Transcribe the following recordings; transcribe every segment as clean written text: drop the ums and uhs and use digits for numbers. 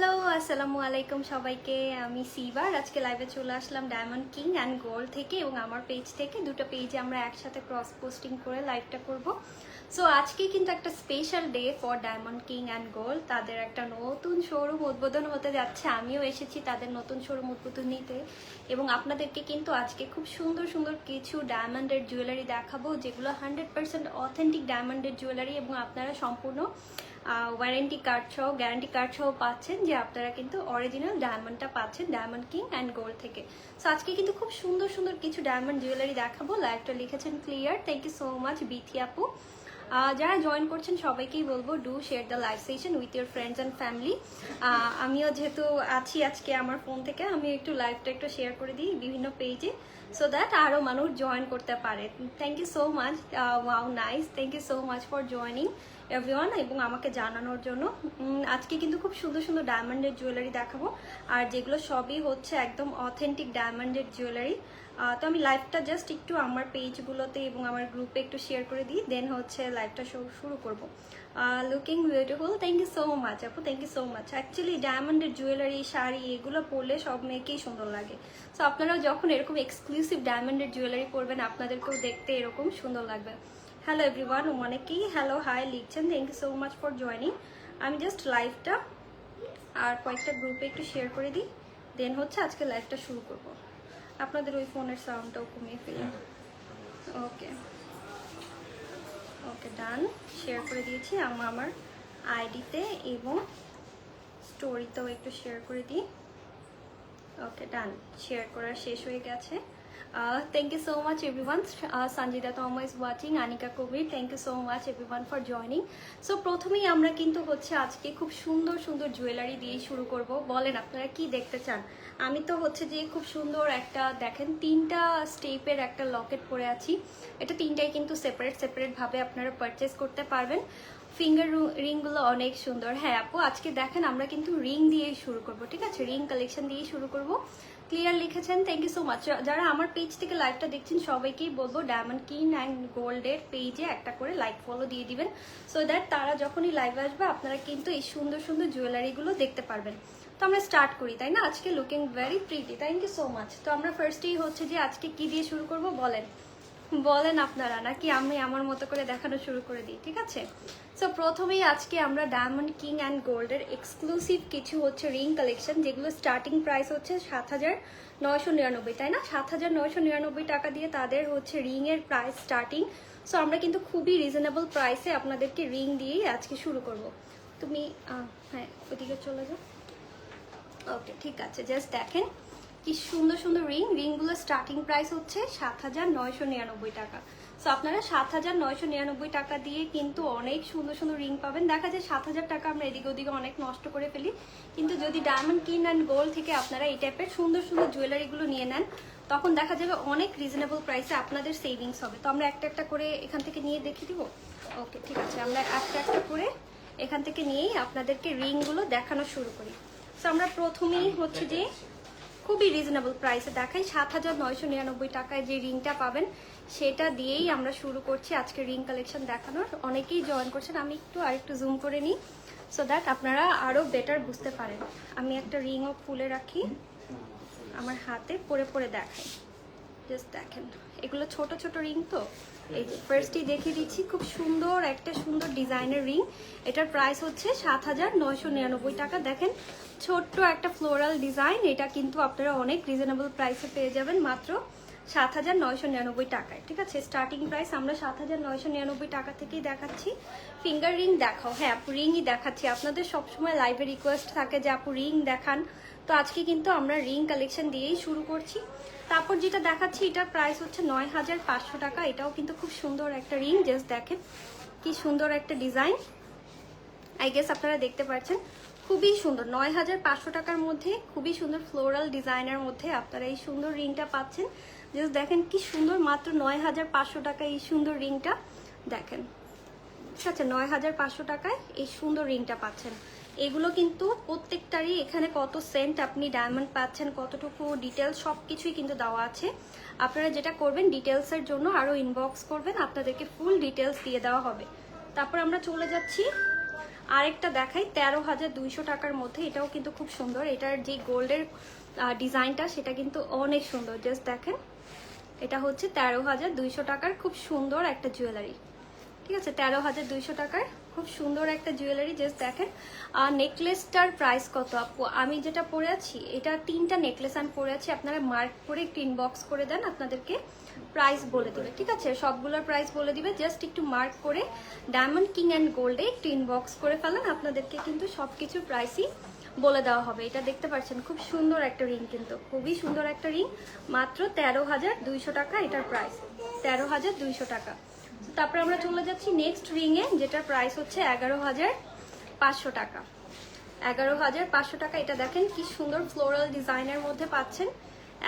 Hello, আসসালামু আলাইকুম সবাইকে। আমি সিবার আজকে লাইভে চলে আসলাম ডায়মন্ড কিং অ্যান্ড গোল্ড থেকে এবং আমার পেজ থেকে। দুটো পেজে আমরা একসাথে ক্রস পোস্টিং করে লাইভটা করব। সো আজকে কিন্তু একটা special day for diamond king and gold. তাদের একটা নতুন শোরুম উদ্বোধন হতে যাচ্ছে। আমিও এসেছি তাদের নতুন শোরুম উদ্বোধন নিতে এবং আপনাদেরকে কিন্তু আজকে খুব সুন্দর সুন্দর কিছু ডায়মন্ডের জুয়েলারি দেখাবো, যেগুলো 100% অথেন্টিক ডায়মন্ডের জুয়েলারি এবং আপনারা সম্পূর্ণ ওয়ারেন্টি কার্ড সহ গ্যারান্টি কার্ড সহ পাচ্ছেন, যে আপনারা কিন্তু অরিজিনাল ডায়মন্ডটা পাচ্ছেন ডায়মন্ড কিং অ্যান্ড গোল্ড থেকে। সো আজকে কিন্তু খুব সুন্দর সুন্দর কিছু ডায়মন্ড জুয়েলারি দেখাবো। লাইভটা লিখেছেন clear, thank you so much Bithi আপু। যারা জয়েন করছেন সবাইকেই বলবো do share the live session with your friends and family. আমিও যেহেতু আছি আজকে আমার ফোন থেকে, আমি একটু লাইভটা একটু শেয়ার করে দিই বিভিন্ন পেজে, সো দ্যাট আরও মানুষ জয়েন করতে পারে। Thank you so much, wow nice, thank you so much for joining everyone এবং আমাকে জানানোর জন্য। আজকে কিন্তু খুব সুন্দর সুন্দর ডায়মন্ডের জুয়েলারি দেখাবো, আর যেগুলো সবই হচ্ছে একদম অথেন্টিক ডায়মন্ডের জুয়েলারি। তো আমি লাইভটা জাস্ট একটু আমার পেজগুলোতে এবং আমার গ্রুপে একটু শেয়ার করে দিই, দেন হচ্ছে লাইভটা শুরু করবো। Looking beautiful, thank you so much আপু, thank you so much. Actually ডায়মন্ডের জুয়েলারি, শাড়ি এগুলো পরলে সব মেয়েকেই সুন্দর লাগে। সো আপনারাও যখন এরকম এক্সক্লুসিভ ডায়মন্ডের জুয়েলারি পরবেন, আপনাদেরকেও দেখতে এরকম সুন্দর লাগবে। হ্যালো এভরিওয়ান, অনেকেই হ্যালো হাই লিখছেন, thank you so much for joining. আমি জাস্ট লাইভটা আর কয়েকটা গ্রুপে একটু শেয়ার করে দিই, দেন হচ্ছে আজকে লাইভটা শুরু করব। আপনাদের ওই ফোনের সাউন্ডটাও কমিয়ে ফেললাম। ওকে ওকে, ডান, শেয়ার করে দিয়েছি আমার আইডিতে এবং স্টোরিতেও একটু শেয়ার করে দিই। ওকে ডান, শেয়ার করা শেষ হয়ে গেছে। Thank you so much everyone. Sanjida Toma is watching, Anika Kobir, thank you so much everyone for joining. So প্রথমেই আমরা কিন্তু হচ্ছে আজকে খুব সুন্দর সুন্দর জুয়েলারি দিয়ে শুরু করব। বলেন আপনারা কি দেখতে চান? আমি তো হচ্ছে যে খুব সুন্দর একটা দেখেন 3টা স্টেপের একটা লকেট পরে আছি। এটা 3টাই কিন্তু সেপারেট ভাবে আপনারা পারচেজ করতে পারবেন। ফিঙ্গার রিংগুলো অনেক সুন্দর। হ্যাঁ আপু, আজকে দেখেন আমরা কিন্তু রিং দিয়েই শুরু করব, ঠিক আছে? রিং কালেকশন দিয়েই শুরু করব। ক্লিয়ার লিখেছেন, থ্যাংক ইউ সো মাচ। যারা আমার পেজ থেকে লাইভটা দেখছেন সবাইকেই বলবো ডায়মন্ড কিং অ্যান্ড গোল্ডের পেজে একটা করে লাইক ফলো দিয়ে দিবেন, সো দ্যাট তারা যখনই লাইভে আসবে আপনারা কিন্তু এই সুন্দর সুন্দর জুয়েলারিগুলো দেখতে পারবেন। তো আমরা স্টার্ট করি, তাই না? আজকে looking very pretty, thank you so much. তো আমরা ফার্স্টেই হচ্ছে যে আজকে কি দিয়ে শুরু করব বলেন আপনারা, নাকি আমি আমার মতো করে দেখানো শুরু করে দিই? ঠিক আছে, সো প্রথমেই আজকে আমরা ডায়মন্ড কিং অ্যান্ড গোল্ডের এক্সক্লুসিভ কিছু হচ্ছে রিং কালেকশন, যেগুলো স্টার্টিং প্রাইস হচ্ছে 7,999, তাই না? 7,999 টাকা দিয়ে তাদের হচ্ছে রিংয়ের প্রাইস স্টার্টিং। সো আমরা কিন্তু খুবই রিজনেবল প্রাইসে আপনাদেরকে রিং দিয়েই আজকে শুরু করব। তুমি হ্যাঁ ওদিকে চলে যাও। ওকে ঠিক আছে, জাস্ট দেখেন কি সুন্দর সুন্দর রিংগুলো স্টার্টিং প্রাইস হচ্ছে 7,999 টাকা। সো আপনারা 7,999 টাকা দিয়ে কিন্তু অনেক সুন্দর সুন্দর রিং পাবেন। দেখা যায় 7,000 টাকা আমরা এদিকে ওদিকে অনেক নষ্ট করে ফেলি, কিন্তু যদি ডায়মন্ড কিং অ্যান্ড গোল্ড থেকে আপনারা এই টাইপের সুন্দর সুন্দর জুয়েলারিগুলো নিয়ে নেন, তখন দেখা যাবে অনেক রিজনেবল প্রাইসে আপনাদের সেভিংস হবে। তো আমরা একটা একটা করে এখান থেকে নিয়ে দেখিয়ে দিব। ওকে ঠিক আছে, আমরা একটা একটা করে এখান থেকে নিয়েই আপনাদেরকে রিংগুলো দেখানো শুরু করি। সো আমরা প্রথমেই হচ্ছে যে খুবই রিজনেবল প্রাইসে দেখাই। 7,999 টাকায় যে রিংটা পাবেন সেটা দিয়েই আমরা শুরু করছি আজকে রিং কালেকশন দেখানোর। অনেকেই জয়েন করছেন, আমি আরেকটু জুম করে নিই সো দ্যাট আপনারা আরও বেটার বুঝতে পারেন। আমি একটা রিংও খুলে রাখি, আমার হাতে পরে দেখাই। জাস্ট দেখেন, এগুলো ছোট ছোট রিং। তো এই যে ফার্স্টই দেখিয়ে দিচ্ছি, খুব সুন্দর একটা সুন্দর ডিজাইনের রিং। এটার প্রাইস হচ্ছে 7,999 টাকা। দেখেন ছোট্ট একটা ফ্লোরাল ডিজাইন, এটা কিন্তু আপনারা অনেক রিজনেবল প্রাইসে পেয়ে যাবেন মাত্র 7,999 টাকায়। ঠিক আছে, স্টার্টিং প্রাইস আমরা 7,999 টাকা থেকেই দেখাচ্ছি। ফিঙ্গার রিং দেখাও। হ্যাঁ আপু, রিংই দেখাচ্ছি। আপনাদের সবসময় লাইভে রিকোয়েস্ট থাকে যে আপু রিং দেখান, তো আজকে কিন্তু আমরা রিং কালেকশন দিয়েই শুরু করছি। তারপর যেটা দেখাচ্ছি এটার প্রাইস হচ্ছে 9,500 টাকা। এটাও কিন্তু খুব সুন্দর একটা রিং, জাস্ট দেখেন কি সুন্দর একটা ডিজাইন। আই গেস আপনারা দেখতে পাচ্ছেন, খুবই সুন্দর। 9,500 টাকার মধ্যে খুবই সুন্দর ফ্লোরাল ডিজাইনের মধ্যে আপনারা এই সুন্দর রিংটা পাচ্ছেন। জাস্ট দেখেন কি সুন্দর, মাত্র 9,500 টাকায় এই সুন্দর রিংটা দেখেন। ঠিক আছে, 9,500 টাকায় এই সুন্দর রিংটা পাচ্ছেন। এগুলো কিন্তু প্রত্যেকটারই এখানে কত সেন্ট আপনি ডায়মন্ড পাচ্ছেন, কতটুকু ডিটেলস সব কিছুই কিন্তু দেওয়া আছে। আপনারা যেটা করবেন, ডিটেলসের জন্য আরও ইনবক্স করবেন, আপনাদেরকে ফুল ডিটেলস দিয়ে দেওয়া হবে। তারপর আমরা চলে যাচ্ছি আরেকটা দেখাই 13,200 টাকার মধ্যে, এটাও কিন্তু খুব সুন্দর। এটার যে গোল্ডের ডিজাইনটা সেটা কিন্তু অনেক সুন্দর। জাস্ট দেখেন, এটা হচ্ছে 13,200 টাকার খুব সুন্দর একটা জুয়েলারি। ঠিক আছে, 13,200 টাকার খুব সুন্দর একটা জুয়েলারি। জাস্ট দেখেন। আর নেকলেসটার প্রাইস কত আপু? আমি যেটা পরে আছি, এটা 3টা নেকলেস আমি পরে আছি। আপনারা মার্ক করে একটু ইনবক্স করে দেন, আপনাদেরকে প্রাইস বলে দিবে। ঠিক আছে, সবগুলোর প্রাইস বলে দিবে। জাস্ট একটু মার্ক করে ডায়মন্ড কিং অ্যান্ড গোল্ডে একটু ইনবক্স করে ফেলেন, আপনাদেরকে কিন্তু সব কিছুর প্রাইসই বলে দেওয়া হবে। এটা দেখতে পাচ্ছেন খুব সুন্দর একটা রিং, কিন্তু খুবই সুন্দর একটা রিং। মাত্র 13,200 টাকা এটার প্রাইস, 13,200 টাকা। তারপরে আমরা চলে যাচ্ছি নেক্সট রিংয়ে, যেটার প্রাইস হচ্ছে 11,500 টাকা। 11,500 টাকা। এটা দেখেন কি সুন্দর ফ্লোরাল ডিজাইনের মধ্যে পাচ্ছেন,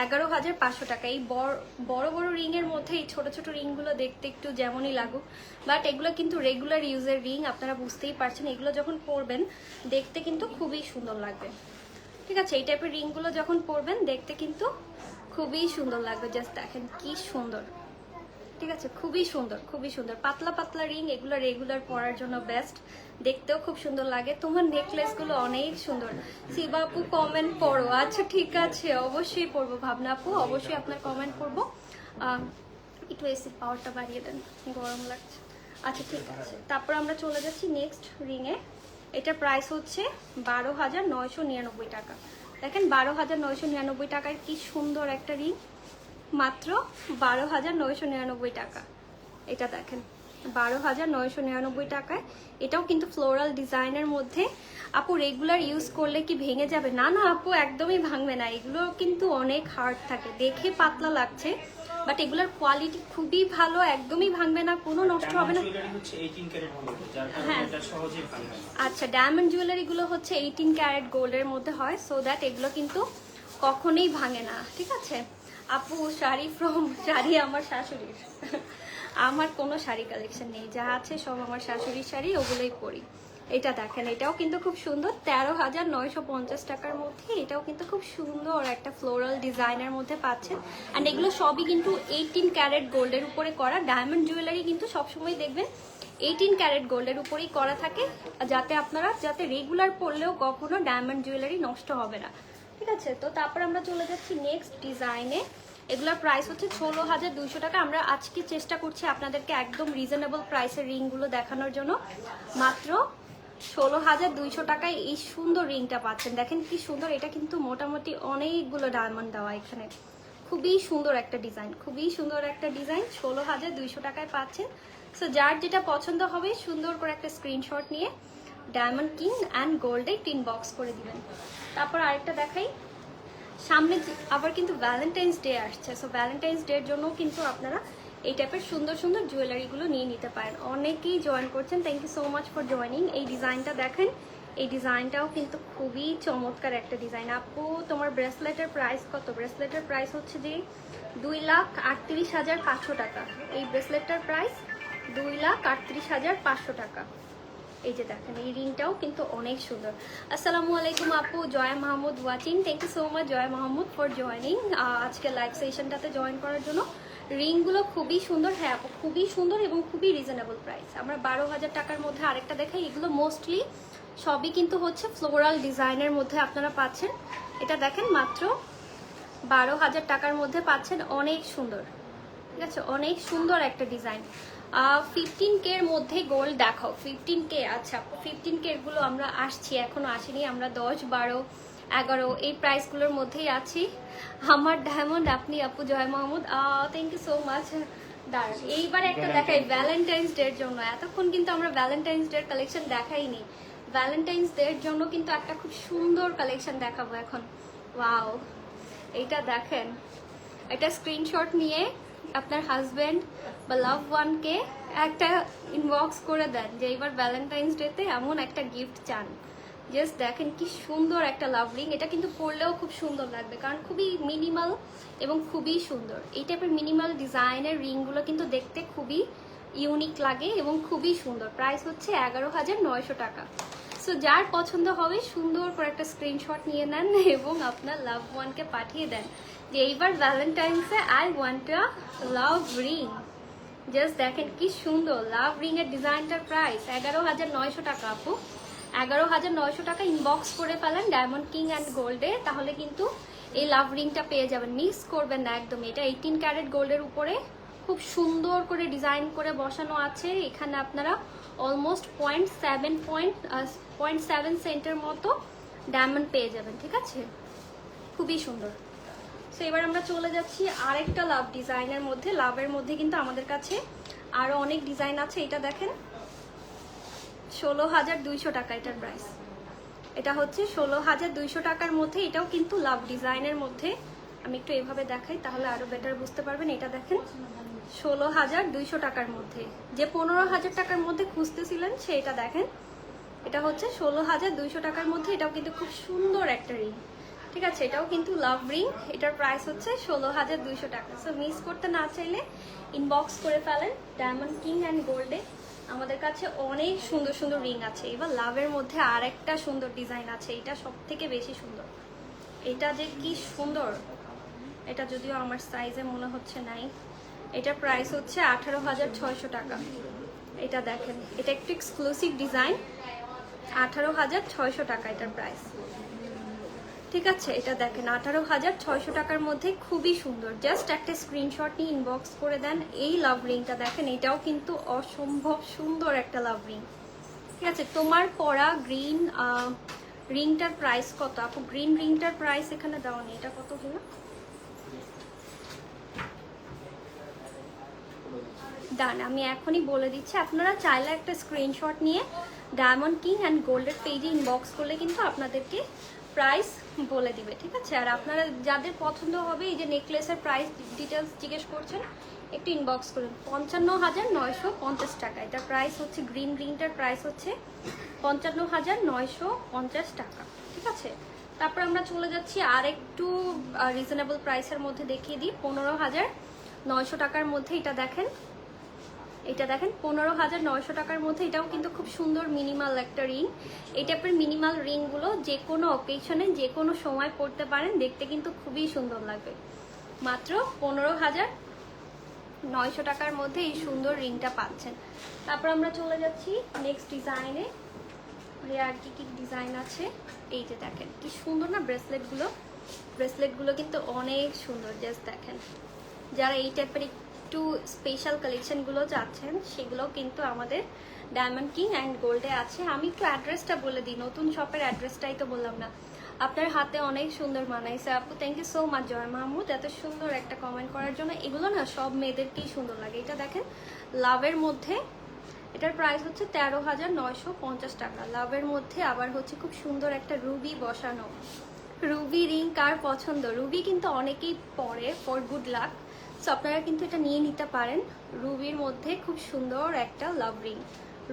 11,500 টাকা। এই বড় বড় রিং এর মধ্যে এই ছোট ছোট রিং গুলো দেখতে একটু যেমনই লাগুক, বাট এগুলো কিন্তু রেগুলার ইউজের রিং। আপনারা বুঝতেই পারছেন, এগুলো যখন পরবেন দেখতে কিন্তু খুবই সুন্দর লাগবে। ঠিক আছে, এই টাইপের রিং গুলো যখন পরবেন দেখতে কিন্তু খুবই সুন্দর লাগবে। জাস্ট দেখেন কি সুন্দর। ঠিক আছে, খুবই সুন্দর, খুবই সুন্দর। পাতলা পাতলা রিং, এগুলো রেগুলার পরার জন্য বেস্ট, দেখতেও খুব সুন্দর লাগে। তোমার নেকলেস গুলো অনেক সুন্দর। শিবা আপু কমেন্ট পড়ো। আচ্ছা ঠিক আছে, অবশ্যই পড়বো। ভাবনা আপু অবশ্যই আপনার কমেন্ট পড়বো। একটু এসির পাওয়ারটা বাড়িয়ে দেন, গরম লাগছে। আচ্ছা ঠিক আছে, তারপর আমরা চলে যাচ্ছি নেক্সট রিংয়ে। এটা প্রাইস হচ্ছে 12,999 টাকা। দেখেন 12,999 টাকায় কি সুন্দর একটা রিং, মাত্র 12,999 টাকা। এটা দেখেন 12,999 টাকায়। এটাও কিন্তু ফ্লোরাল ডিজাইনের মধ্যে। আপু রেগুলার ইউজ করলে কি ভেঙে যাবে? না না আপু, একদমই ভাঙবে না। এগুলো কিন্তু অনেক হার্ড থাকে, দেখে পাতলা লাগছে, বাট এগুলোর কোয়ালিটি খুবই ভালো, একদমই ভাঙবে না, কোনো নষ্ট হবে না। হ্যাঁ আচ্ছা, ডায়মন্ড জুয়েলারি গুলো হচ্ছে 18 ক্যারেট গোল্ডের মধ্যে হয়, সো দ্যাট এগুলো কিন্তু কখনোই ভাঙে না। ঠিক আছে আপু, শাড়ি শাড়ি আমার শাশুড়ির। আমার কোনো শাড়ি কালেকশন নেই, যা আছে সব আমার শাশুড়ির শাড়ি, ওগুলোই পরি। এটা দেখেন, এটাও কিন্তু খুব সুন্দর, 13,950 টাকার মধ্যে। এটাও কিন্তু খুব সুন্দর একটা ফ্লোরাল ডিজাইনের মধ্যে পাচ্ছেন। অ্যান্ড এগুলো সবই কিন্তু 18 ক্যারেট গোল্ডের উপরে করা। ডায়মন্ড জুয়েলারি কিন্তু সবসময় দেখবেন 18 ক্যারেট গোল্ডের উপরেই করা থাকে, যাতে রেগুলার পরলেও কখনো ডায়মন্ড জুয়েলারি নষ্ট হবে না। ঠিক আছে, তো তারপর আমরা চলে যাচ্ছি নেক্সট ডিজাইনে। এগুলোর প্রাইস হচ্ছে 16,200 টাকা। আমরা আজকে চেষ্টা করছি আপনাদেরকে একদম রিজনেবল প্রাইসের রিংগুলো দেখানোর জন্য। মাত্র 16,200 টাকায় এই সুন্দর রিংটা পাচ্ছেন। দেখেন কি সুন্দর, এটা কিন্তু মোটামুটি অনেকগুলো ডায়মন্ড দেওয়া এখানে। খুবই সুন্দর একটা ডিজাইন, খুবই সুন্দর একটা ডিজাইন। 16,200 টাকায় পাচ্ছেন। সো যার যেটা পছন্দ হবে সুন্দর করে একটা স্ক্রিনশট নিয়ে ডায়মন্ড কিং অ্যান্ড গোল্ডে টিন বক্স করে দিবেন। তারপর আরেকটা দেখাই, সামনে আবার কিন্তু ভ্যালেন্টাইন্স ডে আসছে। সো ভ্যালেন্টাইন্স ডের জন্য কিন্তু আপনারা এই টাইপের সুন্দর সুন্দর জুয়েলারিগুলো নিয়ে নিতে পারেন। অনেকেই জয়েন করছেন, thank you so much for joining. এই ডিজাইনটা দেখেন, এই ডিজাইনটাও কিন্তু খুবই চমৎকার একটা ডিজাইন। আপু তোমার ব্রেসলেটের প্রাইস কত? ব্রেসলেটের প্রাইস হচ্ছে যে 2,38,500 টাকা। এই ব্রেসলেটটার প্রাইস 2,38,500 টাকা। এই যে দেখেন, এই রিংটাও কিন্তু অনেক সুন্দর। আসসালামু আলাইকুম আপু, Joya Mahmud watching. Thank you so much Joya Mahmud for joining, আজকে লাইভ সেশনটাতে জয়েন করার জন্য। রিংগুলো খুবই সুন্দর। হ্যাঁ আপু, খুবই সুন্দর এবং খুবই রিজনেবল প্রাইস। আমরা 12,000 টাকার মধ্যে আরেকটা দেখাই। এগুলো মোস্টলি সবই কিন্তু হচ্ছে ফ্লোরাল ডিজাইনের মধ্যে আপনারা পাচ্ছেন। এটা দেখেন মাত্র 12,000 টাকার মধ্যে পাচ্ছেন, অনেক সুন্দর। ঠিক আছে, অনেক সুন্দর একটা ডিজাইন। 15K এর মধ্যে গোল্ড দেখাও। 15K, আচ্ছা 15K গুলো আমরা আসছি, এখনো আসেনি। আমরা 10, 12, 11 এই প্রাইসগুলোর মধ্যেই আছি। আমার ডায়মন্ড আপনি আপু Joy Mahmud, thank you so much. দাঁড়ান, এইবার একটা দেখাই ভ্যালেন্টাইন্স ডের জন্য। এতক্ষণ কিন্তু আমরা ভ্যালেন্টাইন্স ডের কালেকশন দেখাইনি। ভ্যালেন্টাইন্স ডের জন্য কিন্তু একটা খুব সুন্দর কালেকশন দেখাবো এখন। ওয়াও, এইটা দেখেন, এটা স্ক্রিনশট নিয়ে আপনার হাজব্যান্ড বা লাভ ওয়ানকে একটা ইনবক্স করে দেন যে এবার ভ্যালেন্টাইন্স ডেতে এমন একটা গিফট চান। জাস্ট দেখেন কি সুন্দর একটা লাভ রিং। এটা কিন্তু পরলেও খুব সুন্দর লাগবে, কারণ খুবই মিনিমাল এবং খুবই সুন্দর। এই টাইপের মিনিমাল ডিজাইনের রিংগুলো কিন্তু দেখতে খুবই ইউনিক লাগে এবং খুবই সুন্দর। প্রাইস হচ্ছে 11,900 টাকা। সো যার পছন্দ হবে সুন্দর করে একটা স্ক্রিনশট নিয়ে নেন এবং আপনার লাভ ওয়ানকে পাঠিয়ে দেন যে এইবার ভ্যালেন্টাইন্সে I want a love ring. Just দেখেন কি সুন্দর লাভ রিং এর ডিজাইনটার প্রাইস 11,900 টাকা আপু। 11,900 টাকা ইনবক্স করে ফেলেন ডায়মন্ড কিং অ্যান্ড গোল্ডে, তাহলে কিন্তু এই লাভ রিংটা পেয়ে যাবেন, মিস করবেন না একদম। এটা 18 ক্যারেট গোল্ডের উপরে খুব সুন্দর করে ডিজাইন করে বসানো আছে। এখানে আপনারা অলমোস্ট 0.7 সেন্টের মতো ডায়মন্ড পেয়ে যাবেন, ঠিক আছে, খুবই সুন্দর। সো এবার আমরা চলে যাচ্ছি আরেকটা লাভ ডিজাইনের মধ্যে। লাভের মধ্যে কিন্তু আমাদের কাছে আরো অনেক ডিজাইন আছে। এটা দেখেন 16,200 টাকা এটার প্রাইস। এটা হচ্ছে 16,200 টাকার মধ্যে, এটাও কিন্তু লাভ ডিজাইনের মধ্যে। আমি একটু এভাবে দেখাই তাহলে আরো বেটার বুঝতে পারবেন। এটা দেখেন 16,200 টাকার মধ্যে, যে 15,000 টাকার মধ্যে খুঁজতেছিলেন সেটা দেখেন, এটা হচ্ছে 16,200 টাকার মধ্যে। এটাও কিন্তু খুব সুন্দর একটা রিং, ঠিক আছে, এটাও কিন্তু লাভ রিং। এটার প্রাইস হচ্ছে 16,200 টাকা। সো মিস করতে না চাইলে ইনবক্স করে ফেলেন ডায়মন্ড কিং অ্যান্ড গোল্ডে। আমাদের কাছে অনেক সুন্দর সুন্দর রিং আছে। এবার লাভের মধ্যে আর একটা সুন্দর ডিজাইন আছে, এটা সব থেকে বেশি সুন্দর। এটা যে কি সুন্দর, এটা যদিও আমার সাইজে মনে হচ্ছে নাই। এটার প্রাইস হচ্ছে 18,600 টাকা। এটা দেখেন, এটা একটু এক্সক্লুসিভ ডিজাইন, 18,600 টাকা এটার প্রাইস, ঠিক আছে। এটা দেখেন 18,600 টাকার মধ্যে খুবই সুন্দর। জাস্ট একটা স্ক্রিনশট নিয়ে ইনবক্স করে দেন এই লাভ রিংটা দেখেন, এটাও কিন্তু অসম্ভব সুন্দর একটা লাভ রিং, ঠিক আছে। তোমার পরা গ্রিন রিংটার প্রাইস কত আপু? গ্রিন রিংটার প্রাইস এখানে দেওয়া নেই, এটা কত হলো ডান, আমি এখনই বলে দিচ্ছি। আপনারা চাইলে একটা স্ক্রিনশট নিয়ে ডায়মন্ড কিং অ্যান্ড গোল্ডের পেজে ইনবক্স করলে কিন্তু আপনাদেরকে প্রাইস বলে দিবে, ঠিক আছে। আর আপনারা যাদের পছন্দ হবে, এই যে নেকলেসের প্রাইস ডিটেলস জিজ্ঞেস করছেন, একটু ইনবক্স করুন। 55,950 টাকা এটার প্রাইস হচ্ছে। গ্রিন রিংটার প্রাইস হচ্ছে 55,950 টাকা, ঠিক আছে। তারপর আমরা চলে যাচ্ছি আর একটু রিজনেবল প্রাইসের মধ্যে দেখিয়ে দিই। 15,900 টাকার মধ্যে এটা দেখেন, এটা দেখেন 15,900 টাকার মধ্যে। এটাও কিন্তু খুব সুন্দর মিনিমাল একটা রিং। এই টাইপের মিনিমাল রিংগুলো যে কোনো অকেশনে যে কোনো সময় পরতে পারেন, দেখতে কিন্তু খুবই সুন্দর লাগবে। মাত্র 15,900 টাকার মধ্যে এই সুন্দর রিংটা পাচ্ছেন। তারপর আমরা চলে যাচ্ছি নেক্সট ডিজাইনে। আর কি কি ডিজাইন আছে, এই যে দেখেন কি সুন্দর না ব্রেসলেটগুলো। ব্রেসলেটগুলো কিন্তু অনেক সুন্দর, জাস্ট দেখেন। যারা এই টাইপের একটু স্পেশাল কালেকশনগুলো চাচ্ছেন, সেগুলো কিন্তু আমাদের ডায়মন্ড কিং অ্যান্ড গোল্ডে আছে। আমি একটু অ্যাড্রেসটা বলে দিই, নতুন শপের অ্যাড্রেসটাই তো বললাম না। আপনার হাতে অনেক সুন্দর মানাইছে আপু, থ্যাংক ইউ সো মাচ জয় মাহমুদ, এত সুন্দর একটা কমেন্ট করার জন্য। এগুলো না সব মেয়েদেরকেই সুন্দর লাগে। এটা দেখেন লাভের মধ্যে, এটার প্রাইস হচ্ছে 13,950 টাকা। লাভের মধ্যে আবার হচ্ছে খুব সুন্দর একটা রুবি বসানো। রুবি রিং কার পছন্দ? রুবি কিন্তু অনেকেই পরে ফর গুড লাক, সো আপনারা কিন্তু এটা নিয়ে নিতে পারেন। রুবির মধ্যে খুব সুন্দর একটা লাভ রিং,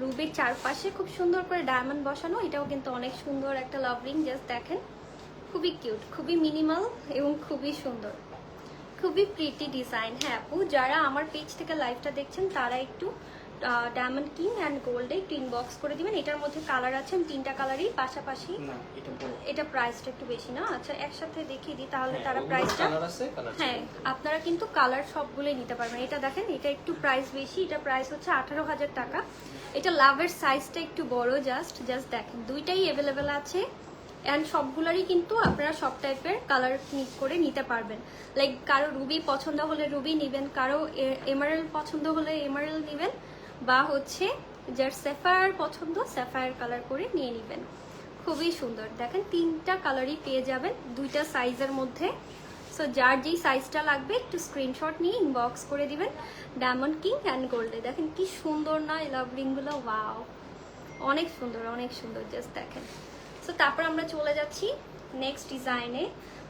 রুবির চারপাশে খুব সুন্দর করে ডায়মন্ড বসানো। এটাও কিন্তু অনেক সুন্দর একটা লাভ রিং, জাস্ট দেখেন, খুবই কিউট, খুবই মিনিমাল এবং খুবই সুন্দর, খুবই প্রিটি ডিজাইন। হ্যাঁ আপু, যারা আমার পেজ থেকে লাইভটা দেখছেন তারা একটু ডায়মন্ড কিং অ্যান্ড গোল্ডে একটু ইনবক্স করে দিবেন। এটার মধ্যে কালার আছে, আমি 3টা কালারই পাশাপাশি। এটা প্রাইসটা একটু বেশি না? আচ্ছা একসাথে দেখিয়ে দিই তাহলে তারা প্রাইসটা। হ্যাঁ, আপনারা কিন্তু কালার সবগুলোই নিতে পারবেন। এটা দেখেন, এটা একটু প্রাইস বেশি, এটা প্রাইস হচ্ছে 18,000 টাকা। এটা লাভের সাইজটা একটু বড়, জাস্ট দেখেন, দুইটাই অ্যাভেলেবেল আছে। অ্যান্ড সবগুলোরই কিন্তু আপনারা সব টাইপের কালার মিক্স করে নিতে পারবেন। লাইক কারো রুবি পছন্দ হলে রুবি নেবেন, কারো এমারেল্ড পছন্দ হলে এমারেল্ড নেবেন, বা হচ্ছে যার স্যাফায়ার পছন্দ স্যাফায়ার কালার করে নিয়ে নেবেন। খুবই সুন্দর, দেখেন 3টা কালারই পেয়ে যাবেন 2টা সাইজের মধ্যে। সো যার যেই সাইজটা লাগবে একটু স্ক্রিনশট নিয়ে ইনবক্স করে দিবেন ডায়মন্ড কিং অ্যান্ড গোল্ডে। দেখেন কি সুন্দর না এই লাভ রিংগুলো, ওয়াও অনেক সুন্দর, অনেক সুন্দর, জাস্ট দেখেন। সো তারপর আমরা চলে যাচ্ছি নেক্সট ডিজাইনে।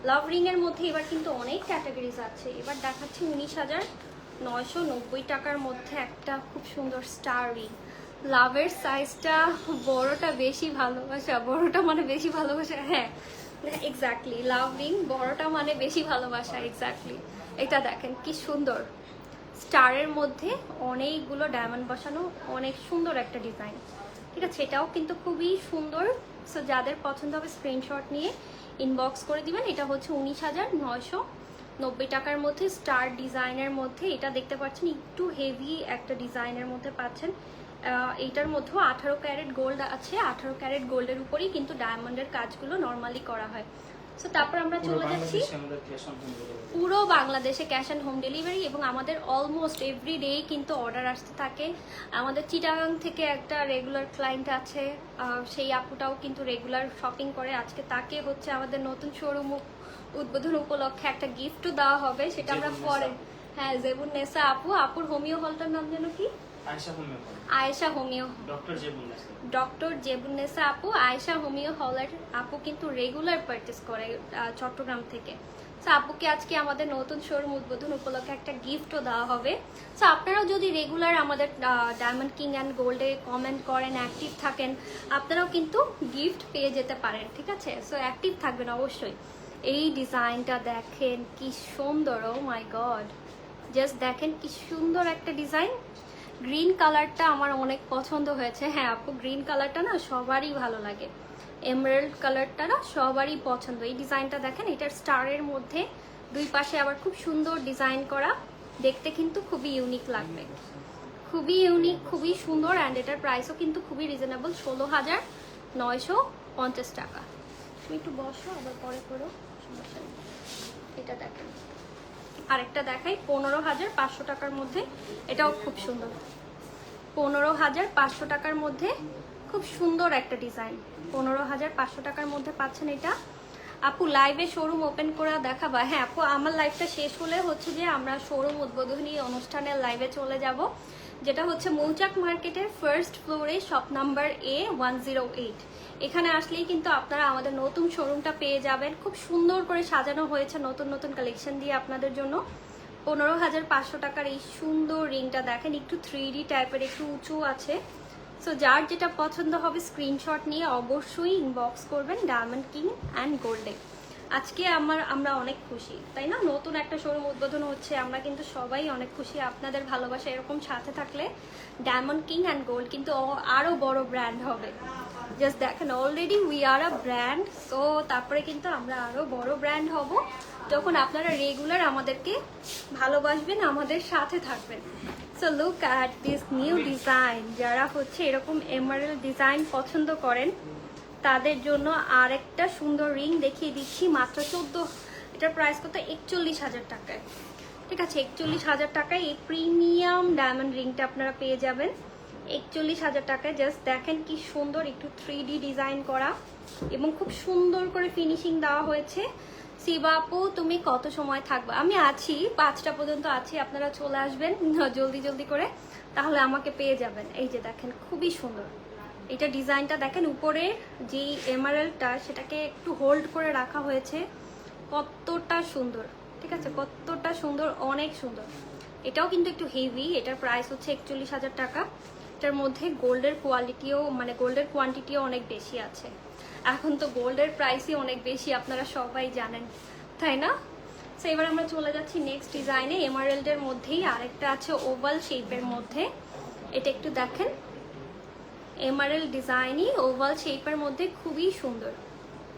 লাভ রিং এর মধ্যে এবার কিন্তু অনেক ক্যাটাগরিজ আছে। এবার দেখাচ্ছি 19,990 টাকার মধ্যে একটা খুব সুন্দর স্টার রিং। লাভের সাইজটা বড়টা বেশি ভালোবাসা, বড়টা মানে বেশি ভালোবাসা। হ্যাঁ এক্স্যাক্টলি, লাভ রিং বড়টা মানে বেশি ভালোবাসা, এক্স্যাক্টলি। এটা দেখেন কি সুন্দর, স্টারের মধ্যে অনেকগুলো ডায়মন্ড বসানো, অনেক সুন্দর একটা ডিজাইন, ঠিক আছে। এটাও কিন্তু খুবই সুন্দর। সো যাদের পছন্দ হবে স্ক্রিনশট নিয়ে ইনবক্স করে দিবেন। এটা হচ্ছে 19,990 টাকার মধ্যে স্টার ডিজাইনের মধ্যে। এটা দেখতে পাচ্ছেন একটু হেভি একটা ডিজাইনের মধ্যে পাচ্ছেন। এইটার মধ্যেও 18 ক্যারেট গোল্ড আছে, 18 ক্যারেট গোল্ডের উপরেই কিন্তু ডায়মন্ডের কাজগুলো নর্মালি করা হয়। সো তারপর আমরা চলে যাচ্ছি পুরো বাংলাদেশে ক্যাশ অন হোম ডেলিভারি, এবং আমাদের অলমোস্ট এভরিডে কিন্তু অর্ডার আসতে থাকে। আমাদের চিটাগাং থেকে একটা রেগুলার ক্লায়েন্ট আছে, সেই আপুটাও কিন্তু রেগুলার শপিং করে। আজকে তাকে হচ্ছে আমাদের নতুন শোরুম উদ্বোধন উপলক্ষে একটা গিফটও দেওয়া হবে, সেটা আমরা পরে। হ্যাঁ, জেবুন্নেসা আপু, আপুর হোমিও হলটার নাম যেন কি? আয়েশা হোমিও, ডক্টর জেবুন্নেসা আপু আয়েশা হোমিও হলের আপু কিন্তু রেগুলার পারচেস করে চট্টগ্রাম থেকে। সো আপুকে আজকে আমাদের নতুন শোরুম উদ্বোধন উপলক্ষে একটা গিফটও দেওয়া হবে। সো আপনারাও যদি রেগুলার আমাদের ডায়মন্ড কিং অ্যান্ড গোল্ডে কমেন্ট করেন, অ্যাক্টিভ থাকেন, আপনারাও কিন্তু গিফট পেয়ে যেতে পারেন, ঠিক আছে? সো অ্যাক্টিভ থাকবেন অবশ্যই। এই ডিজাইনটা দেখেন কি সুন্দর, ও মাই গড, জাস্ট দেখেন কি সুন্দর একটা ডিজাইন। গ্রিন কালারটা আমার অনেক পছন্দ হয়েছে। হ্যাঁ আপু, গ্রিন কালারটা না সবারই ভালো লাগে, এমারাল্ড কালারটা না সবারই পছন্দ। এই ডিজাইনটা দেখেন, এটার স্টারের মধ্যে দুই পাশে আবার খুব সুন্দর ডিজাইন করা, দেখতে কিন্তু খুবই ইউনিক লাগবে, খুবই ইউনিক, খুবই সুন্দর। অ্যান্ড এটার প্রাইসও কিন্তু খুবই রিজনেবল, 16,950 টাকা। তুমি একটু বসো, আবার পরে করো, সমস্যা নেই। এটা দেখেন, আরেকটা দেখাই 15,500 টাকার মধ্যে, এটাও খুব সুন্দর। 15,500 টাকার মধ্যে খুব সুন্দর একটা ডিজাইন, 15,500 টাকার মধ্যে পাচ্ছেন এটা। আপু লাইভে শোরুম ওপেন করে দেখাবা? হ্যাঁ আপু, আমার লাইভটা শেষ হলে হচ্ছে যে আমরা শোরুম উদ্বোধনী অনুষ্ঠানের লাইভে চলে যাব, যেটা হচ্ছে মৌচাক মার্কেটের ফার্স্ট ফ্লোরে, শপ নাম্বার A108। এখানে আসলেই কিন্তু আপনারা আমাদের নতুন শোরুমটা পেয়ে যাবেন। খুব সুন্দর করে সাজানো হয়েছে নতুন নতুন কালেকশন দিয়ে আপনাদের জন্য। 15,500 টাকার এই সুন্দর রিংটা দেখেন, একটু 3D টাইপের, একটু উঁচু আছে। সো যার যেটা পছন্দ হবে স্ক্রিনশট নিয়ে অবশ্যই ইনবক্স করবেন ডায়মন্ড কিং অ্যান্ড গোল্ডে। আজকে আমরা অনেক খুশি, তাই না? নতুন একটা শোরুম উদ্বোধন হচ্ছে, আমরা কিন্তু সবাই অনেক খুশি। আপনাদের ভালোবাসা এরকম সাথে থাকলে ডায়মন্ড কিং অ্যান্ড গোল্ড কিন্তু আরও বড় ব্র্যান্ড হবে। জাস্ট দেখেন, already we are a brand, so তারপরে কিন্তু আমরা আরও বড় ব্র্যান্ড হব যখন আপনারা রেগুলার আমাদেরকে ভালোবাসবেন, আমাদের সাথে থাকবেন। So look at this new design. যারা হচ্ছে এরকম এমারাল্ড ডিজাইন পছন্দ করেন তাদের জন্য আরেকটা সুন্দর রিং দেখিয়ে দিচ্ছি, মাত্র 14, এটার প্রাইস কত? 41,000 টাকায়, ঠিক আছে? 41,000 টাকায় এই প্রিমিয়াম ডায়মন্ড রিংটা আপনারা পেয়ে যাবেন 41,000 টাকায়। জাস্ট দেখেন কি সুন্দর, একটু 3D ডিজাইন করা এবং খুব সুন্দর করে ফিনিশিং দেওয়া হয়েছে। শিবা আপু, তুমি কত সময় থাকবে? আমি আছি 5টা পর্যন্ত আছি, আপনারা চলে আসবেন জলদি জলদি করে, তাহলে আমাকে পেয়ে যাবেন। এই যে দেখেন, খুবই সুন্দর এটা ডিজাইনটা দেখেন, উপরে যে এমারাল্ডটা সেটাকে একটু হোল্ড করে রাখা হয়েছে, কতটা সুন্দর, ঠিক আছে? কতটা সুন্দর, অনেক সুন্দর। এটাও কিন্তু একটু হেভি, এটার প্রাইস হচ্ছে 41,000 টাকা। এটার মধ্যে গোল্ডের কোয়ালিটিও, মানে গোল্ডের কোয়ান্টিটিও অনেক বেশি আছে। এখন তো গোল্ডের প্রাইসই অনেক বেশি, আপনারা সবাই জানেন, তাই না? সো এবার আমরা চলে যাচ্ছি নেক্সট ডিজাইনে। এমারাল্ডের মধ্যেই আরেকটা আছে ওভাল শেপের মধ্যে, এটা একটু দেখেন, এমারাল্ড ডিজাইনই ওভাল শেপের মধ্যে, খুবই সুন্দর,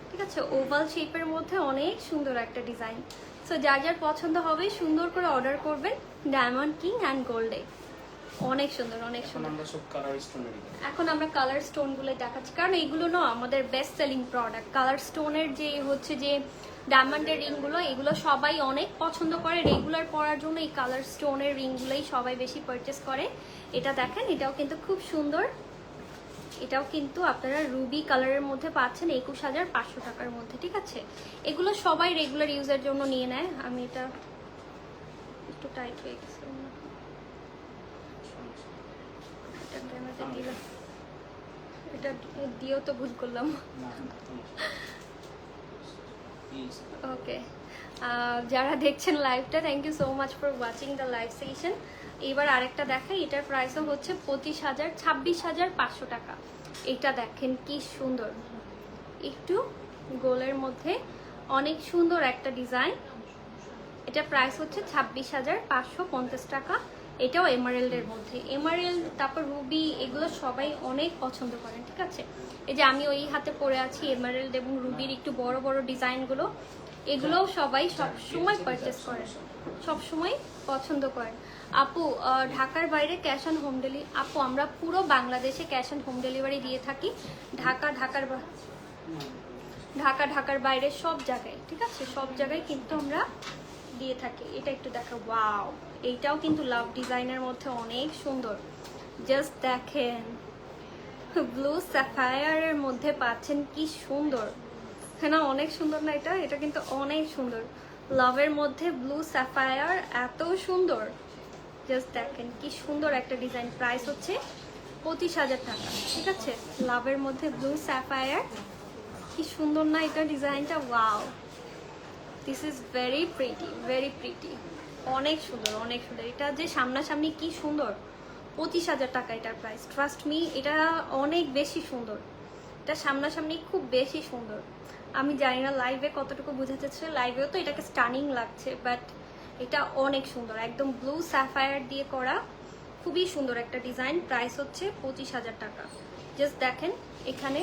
ঠিক আছে? ওভাল শেপের মধ্যে অনেক সুন্দর একটা ডিজাইন। সো যার যার পছন্দ হবে সুন্দর করে অর্ডার করবেন ডায়মন্ড কিং অ্যান্ড গোল্ডে। অনেক সুন্দর, অনেক সুন্দর। এখন আমরা কালার স্টোনগুলো দেখাচ্ছি, কারণ এগুলো না আমাদের বেস্ট সেলিং প্রোডাক্ট। কালার স্টোনের যে হচ্ছে যে ডায়মন্ডের রিংগুলো, এগুলো সবাই অনেক পছন্দ করে, রেগুলার পরার জন্য এই কালার স্টোনের রিংগুলোই সবাই বেশি পারচেস করে। এটা দেখেন, এটাও কিন্তু খুব সুন্দর, এটাও কিন্তু আপনারা রুবি কালারের মধ্যে পাচ্ছেন 21,500 টাকার মধ্যে, ঠিক আছে? এগুলো সবাই রেগুলার ইউজের জন্য নিয়ে নেয়। আমি এটা একটু টাইট হয়ে গেছে, এটা দিয়েও তো ভুল করলাম। ওকে, যারা দেখছেন লাইভটা, thank you so much for watching the live session. এবার আরেকটা দেখাই, এটার প্রাইসও হচ্ছে 26,500 টাকা। এটা দেখেন কি সুন্দর, একটু গোলের মধ্যে অনেক সুন্দর একটা ডিজাইন। এটা প্রাইস হচ্ছে 26,550 টাকা। এটাও এমারেল্ডের মধ্যে, এমারেল্ড তারপর রুবি, এগুলো সবাই অনেক পছন্দ করেন, ঠিক আছে? এই যে আমি ওই হাতে পরে আছি এমারেল্ড এবং রুবির একটু বড় বড় ডিজাইনগুলো, এগুলোও সবাই সব সময় পারচেস করেন। সবসময় পছন্দ করেন। আপু ঢাকার বাইরে ক্যাশ অন হোম ডেলিভারি? আপু আমরা পুরো বাংলাদেশে ক্যাশ অন হোম ডেলিভারি দিয়ে থাকি। ঢাকার বাইরে সব জায়গায়, ঠিক আছে, সব জায়গায় কিন্তু আমরা দিয়ে থাকি। এটা একটু দেখো, ওয়াও, এইটাও কিন্তু লাভ ডিজাইনের মধ্যে অনেক সুন্দর। জাস্ট দেখেন, ব্লু স্যাফায়ারের মধ্যে পাচ্ছেন, কি সুন্দর, হ্যাঁ না, অনেক সুন্দর না? এটা কিন্তু অনেক সুন্দর। লাভের মধ্যে ব্লু স্যাফায়ার, এত সুন্দর। জাস্ট দেখেন কি সুন্দর একটা ডিজাইন। প্রাইস হচ্ছে 25,000 টাকা, ঠিক আছে। লাভের মধ্যে ব্লু স্যাফায়ার, কি সুন্দর না এটা ডিজাইনটা? Wow, this is very pretty, অনেক সুন্দর, অনেক সুন্দর। এটা যে সামনাসামনি কি সুন্দর। 25,000 টাকা এটার প্রাইস। ট্রাস্ট মি, এটা অনেক বেশি সুন্দর। এটা সামনাসামনি খুব বেশি সুন্দর। আমি জানি না লাইভে কতটুকু বোঝাতে চাচ্ছে, লাইভেও তো এটাকে স্টানিং লাগছে, বাট এটা অনেক সুন্দর, একদম ব্লু স্যাফায়ার দিয়ে করা, খুবই সুন্দর একটা ডিজাইন। প্রাইস হচ্ছে 25,000 টাকা। জাস্ট দেখেন এখানে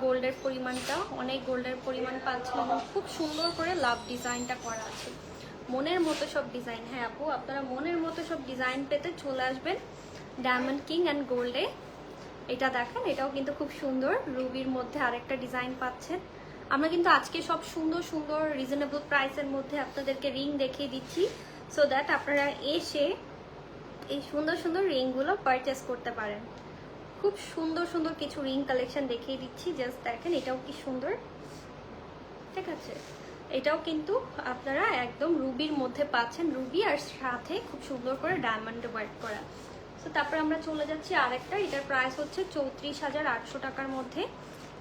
গোল্ডের পরিমাণটা, অনেক গোল্ডের পরিমাণ পাচ্ছেন এবং খুব সুন্দর করে লাভ ডিজাইনটা করা আছে। মনের মতো সব ডিজাইন। হ্যাঁ আপু, আপনারা মনের মতো সব ডিজাইন পেতে চলে আসবেন ডায়মন্ড কিং অ্যান্ড গোল্ডে। এটা দেখেন, এটাও কিন্তু খুব সুন্দর, রুবির মধ্যে আরেকটা ডিজাইন পাচ্ছেন। আমরা কিন্তু আজকে সব সুন্দর সুন্দর রিজনেবল প্রাইসের মধ্যে আপনাদেরকে রিং দেখিয়ে দিচ্ছি, সো দ্যাট আপনারা এসে এই সুন্দর সুন্দর রিংগুলো পারচেস করতে পারেন। খুব সুন্দর সুন্দর কিছু রিং কালেকশন দেখিয়ে দিচ্ছি। জাস্ট দেখেন, এটাও কি সুন্দর, ঠিক আছে। এটাও কিন্তু আপনারা একদম রুবির মধ্যে পাচ্ছেন, রুবি আর সাথে খুব সুন্দর করে ডায়মন্ড ওয়ার্ক করা। তো তারপর আমরা চলে যাচ্ছি আরেকটা, এটার প্রাইস হচ্ছে 34,800 টাকার মধ্যে।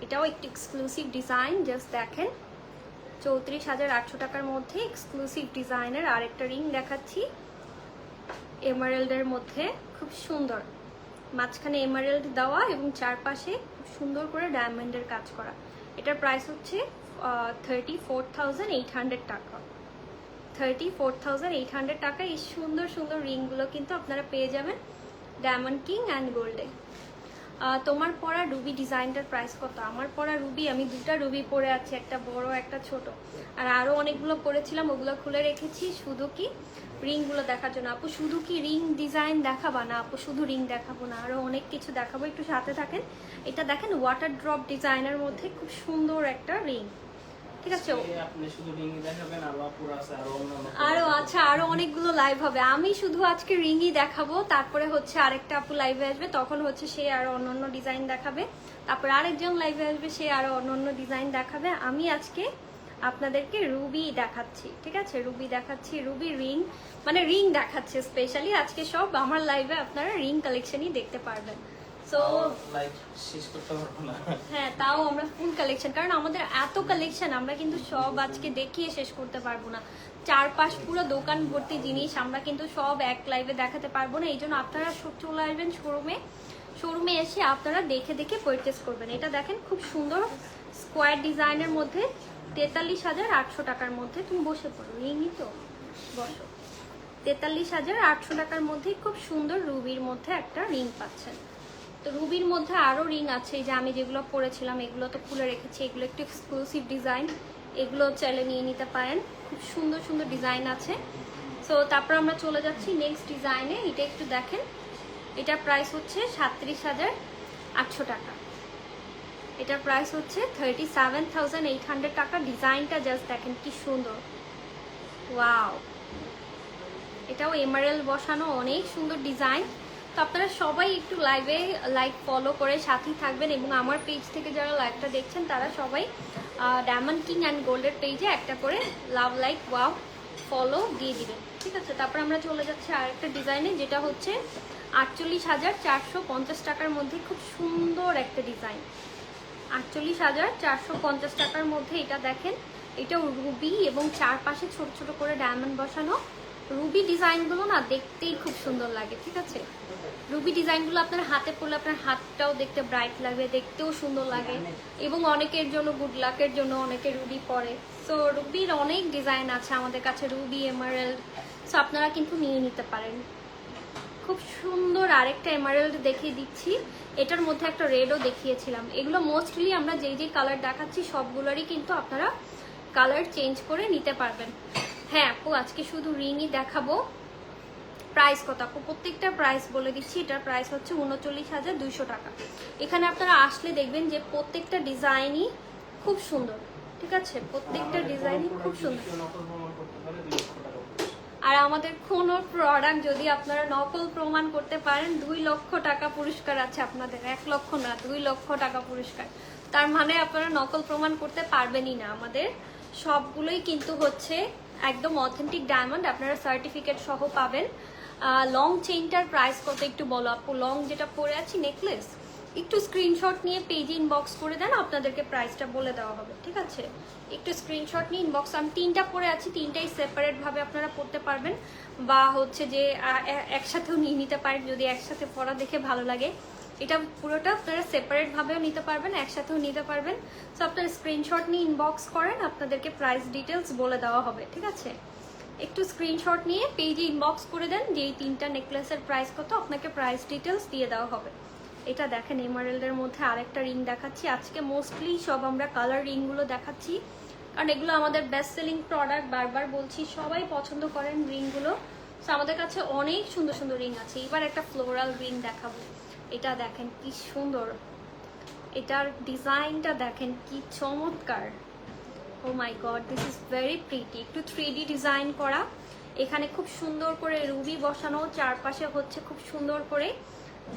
এটাও একটি এক্সক্লুসিভ ডিজাইন। জাস্ট দেখেন, 34,800 টাকার মধ্যে এক্সক্লুসিভ ডিজাইনের আরেকটা রিং দেখাচ্ছি, এমারেল্ডের মধ্যে, খুব সুন্দর। মাঝখানে এমারেল্ড দেওয়া এবং চারপাশে খুব সুন্দর করে ডায়মন্ডের কাজ করা। এটার প্রাইস হচ্ছে 34,800 টাকা। 34,800 টাকা। এই সুন্দর সুন্দর রিংগুলো কিন্তু আপনারা পেয়ে যাবেন ডায়মন্ড কিং অ্যান্ড গোল্ডে। তোমার পরা রুবি ডিজাইনটার প্রাইস কত? আমার পরা রুবি, আমি দুটা রুবি পরে আছি, একটা বড় একটা ছোট, আর আরও অনেকগুলো পরেছিলাম, ওগুলো খুলে রেখেছি শুধু কি রিংগুলো দেখার জন্য। আপু শুধু কি রিং ডিজাইন দেখাবা? না আপু, শুধু রিং দেখাবো না, আরও অনেক কিছু দেখাবো, একটু সাথে থাকেন। এটা দেখেন, ওয়াটার ড্রপ ডিজাইনের মধ্যে খুব সুন্দর একটা রিং, ঠিক আছে। আপনি শুধু রিংই দেখাবেন, আর আপুর আছে আরো আচ্ছা, আরো অনেকগুলো লাইভ হবে। আমি শুধু আজকে রিংই দেখাবো, তারপরে হচ্ছে আরেকটা আপু লাইভে আসবে, তখন হচ্ছে সে আরো অন্যান্য ডিজাইন দেখাবে, তারপর আরেকজন লাইভে আসবে, সে আরো অন্যান্য ডিজাইন দেখাবে। আমি আজকে আপনাদেরকে রুবি দেখাচ্ছি, ঠিক আছে, রুবি দেখাচ্ছি, রুবি রিং, মানে রিং দেখাচ্ছে স্পেশালি আজকে। সব আমার লাইভে আপনারা রিং কালেকশনই দেখতে পারবেন। সো লাইভ শেষ করতে পারবো না। হ্যাঁ, তাও আমরা ফুল কালেকশন, কারণ আমাদের এত কালেকশন, আমরা কিন্তু সব আজকে দেখিয়ে শেষ করতে পারবো না। চারপাশ পুরো দোকান ভর্তি জিনিস, আমরা কিন্তু সব এক লাইভে দেখাতে পারবো না। এই জন্য আপনারা চলে আসবেন শোরুমে এসে আপনারা দেখে দেখে পারচেস করবেন। এটা দেখেন, খুব সুন্দর স্কোয়ার ডিজাইনের মধ্যে 43,800 টাকার মধ্যে। তুমি বসে পড়ো, রিংই তো, বসো। 43,800 টাকার মধ্যে খুব সুন্দর রুবির মধ্যে একটা রিং পাচ্ছেন। তো রুবির মধ্যে আরও রিং আছে, যে আমি যেগুলো পরেছিলাম এগুলো তো খুলে রেখেছি, এগুলো একটু এক্সক্লুসিভ ডিজাইন, এগুলো চাইলে নিয়ে নিতে পারেন। খুব সুন্দর সুন্দর ডিজাইন আছে। সো তারপর আমরা চলে যাচ্ছি নেক্সট ডিজাইনে। এটা একটু দেখেন, এটার প্রাইস হচ্ছে 37,800 টাকা। এটার প্রাইস হচ্ছে 37,800 টাকা। ডিজাইনটা জাস্ট দেখেন কি সুন্দর, ওয়াও। এটাও এমারেল্ড বসানো, অনেক সুন্দর ডিজাইন। তো আপনারা সবাই একটু লাইভে লাইক ফলো করে সাথেই থাকবেন, এবং আমার পেজ থেকে যারা লাইভটা দেখছেন তারা সবাই ডায়মন্ড কিং অ্যান্ড গোল্ডের পেজে একটা করে লাভ, লাইক, ওয়াও, ফলো দিয়ে দিবেন, ঠিক আছে। তারপর আমরা চলে যাচ্ছি আরেকটা ডিজাইনে, যেটা হচ্ছে 48,450 টাকার মধ্যে খুব সুন্দর একটা ডিজাইন। 48,450 টাকার মধ্যে এটা দেখেন, এটাও রুবি এবং চারপাশে ছোট ছোট করে ডায়মন্ড বসানো। রুবি ডিজাইনগুলো না দেখতেই খুব সুন্দর লাগে, ঠিক আছে। রুবি ডিজাইনগুলো আপনার হাতে পরলে আপনার হাতটাও দেখতে ব্রাইট লাগবে, দেখতেও সুন্দর লাগে, এবং অনেকের জন্য গুড লাকের জন্য অনেকে রুবি পরে। সো রুবির অনেক ডিজাইন আছে আমাদের কাছে, রুবি, এমারেল্ড, সো আপনারা কিন্তু নিয়ে নিতে পারেন। খুব সুন্দর আরেকটা এমারেল্ড দেখিয়ে দিচ্ছি, এটার মধ্যে একটা রেডও দেখিয়েছিলাম। এগুলো মোস্টলি আমরা যেই কালার দেখাচ্ছি সবগুলোরই কিন্তু আপনারা কালার চেঞ্জ করে নিতে পারবেন। হ্যাঁ আপু, আজকে শুধু রিংই দেখাবো। প্রাইস কত আপু? প্রত্যেকটা প্রাইস বলে দিচ্ছি। এটার প্রাইস হচ্ছে 39,200 টাকা। এখানে আপনারা আসলে দেখবেন যে প্রত্যেকটা ডিজাইনই খুব সুন্দর, ঠিক আছে? প্রত্যেকটা ডিজাইনই খুব সুন্দর। আর আমাদের কোনো প্রোডাক্ট যদি আপনারা নকল প্রমাণ করতে পারেন 2 লক্ষ টাকা পুরস্কার আছে আপনাদের। 1 লক্ষ না, 2 লক্ষ টাকা পুরস্কার। তার মানে আপনারা নকল প্রমাণ করতে পারবেনই না। আমাদের সবগুলোই কিন্তু হচ্ছে একদম অথেন্টিক ডায়মন্ড, আপনারা সার্টিফিকেট সহ পাবেন। লং চেইনটার প্রাইস কত একটু বলো আপু? লং যেটা পরে আছি নেকলেস, একটু স্ক্রিনশট নিয়ে পেজে ইনবক্স করে দেন, আপনাদেরকে প্রাইসটা বলে দেওয়া হবে, ঠিক আছে? একটু স্ক্রিনশট নিয়ে ইনবক্স। আমি 3টা পরে আছি, 3টাই সেপারেটভাবে আপনারা পড়তে পারবেন, বা হচ্ছে যে একসাথেও নিয়ে নিতে পারেন যদি একসাথে পরা দেখে ভালো লাগে। এটা পুরোটা আপনারা সেপারেটভাবেও নিতে পারবেন, একসাথেও নিতে পারবেন। সো আপনারা স্ক্রিনশট নিয়ে ইনবক্স করেন, আপনাদেরকে প্রাইস ডিটেলস বলে দেওয়া হবে, ঠিক আছে? একটু স্ক্রিনশট নিয়ে পেজে ইনবক্স করে দেন যে এই 3টা নেকলেসের প্রাইস কত, আপনাকে প্রাইস ডিটেলস দিয়ে দেওয়া হবে। এটা দেখেন এমারেল্ডের মধ্যে আরেকটা রিং দেখাচ্ছি। আজকে মোস্টলি সব আমরা কালার রিংগুলো দেখাচ্ছি, কারণ এগুলো আমাদের বেস্ট সেলিং প্রোডাক্ট। বারবার বলছি, সবাই পছন্দ করেন রিংগুলো। সো আমাদের কাছে অনেক সুন্দর সুন্দর রিং আছে। এবার একটা ফ্লোরাল রিং দেখাবো। এটা দেখেন কি সুন্দর, এটার ডিজাইনটা দেখেন কি চমৎকার। Oh my god, this is very pretty. একটু 3D ডিজাইন করা, এখানে খুব সুন্দর করে রুবি বসানো, চারপাশে হচ্ছে খুব সুন্দর করে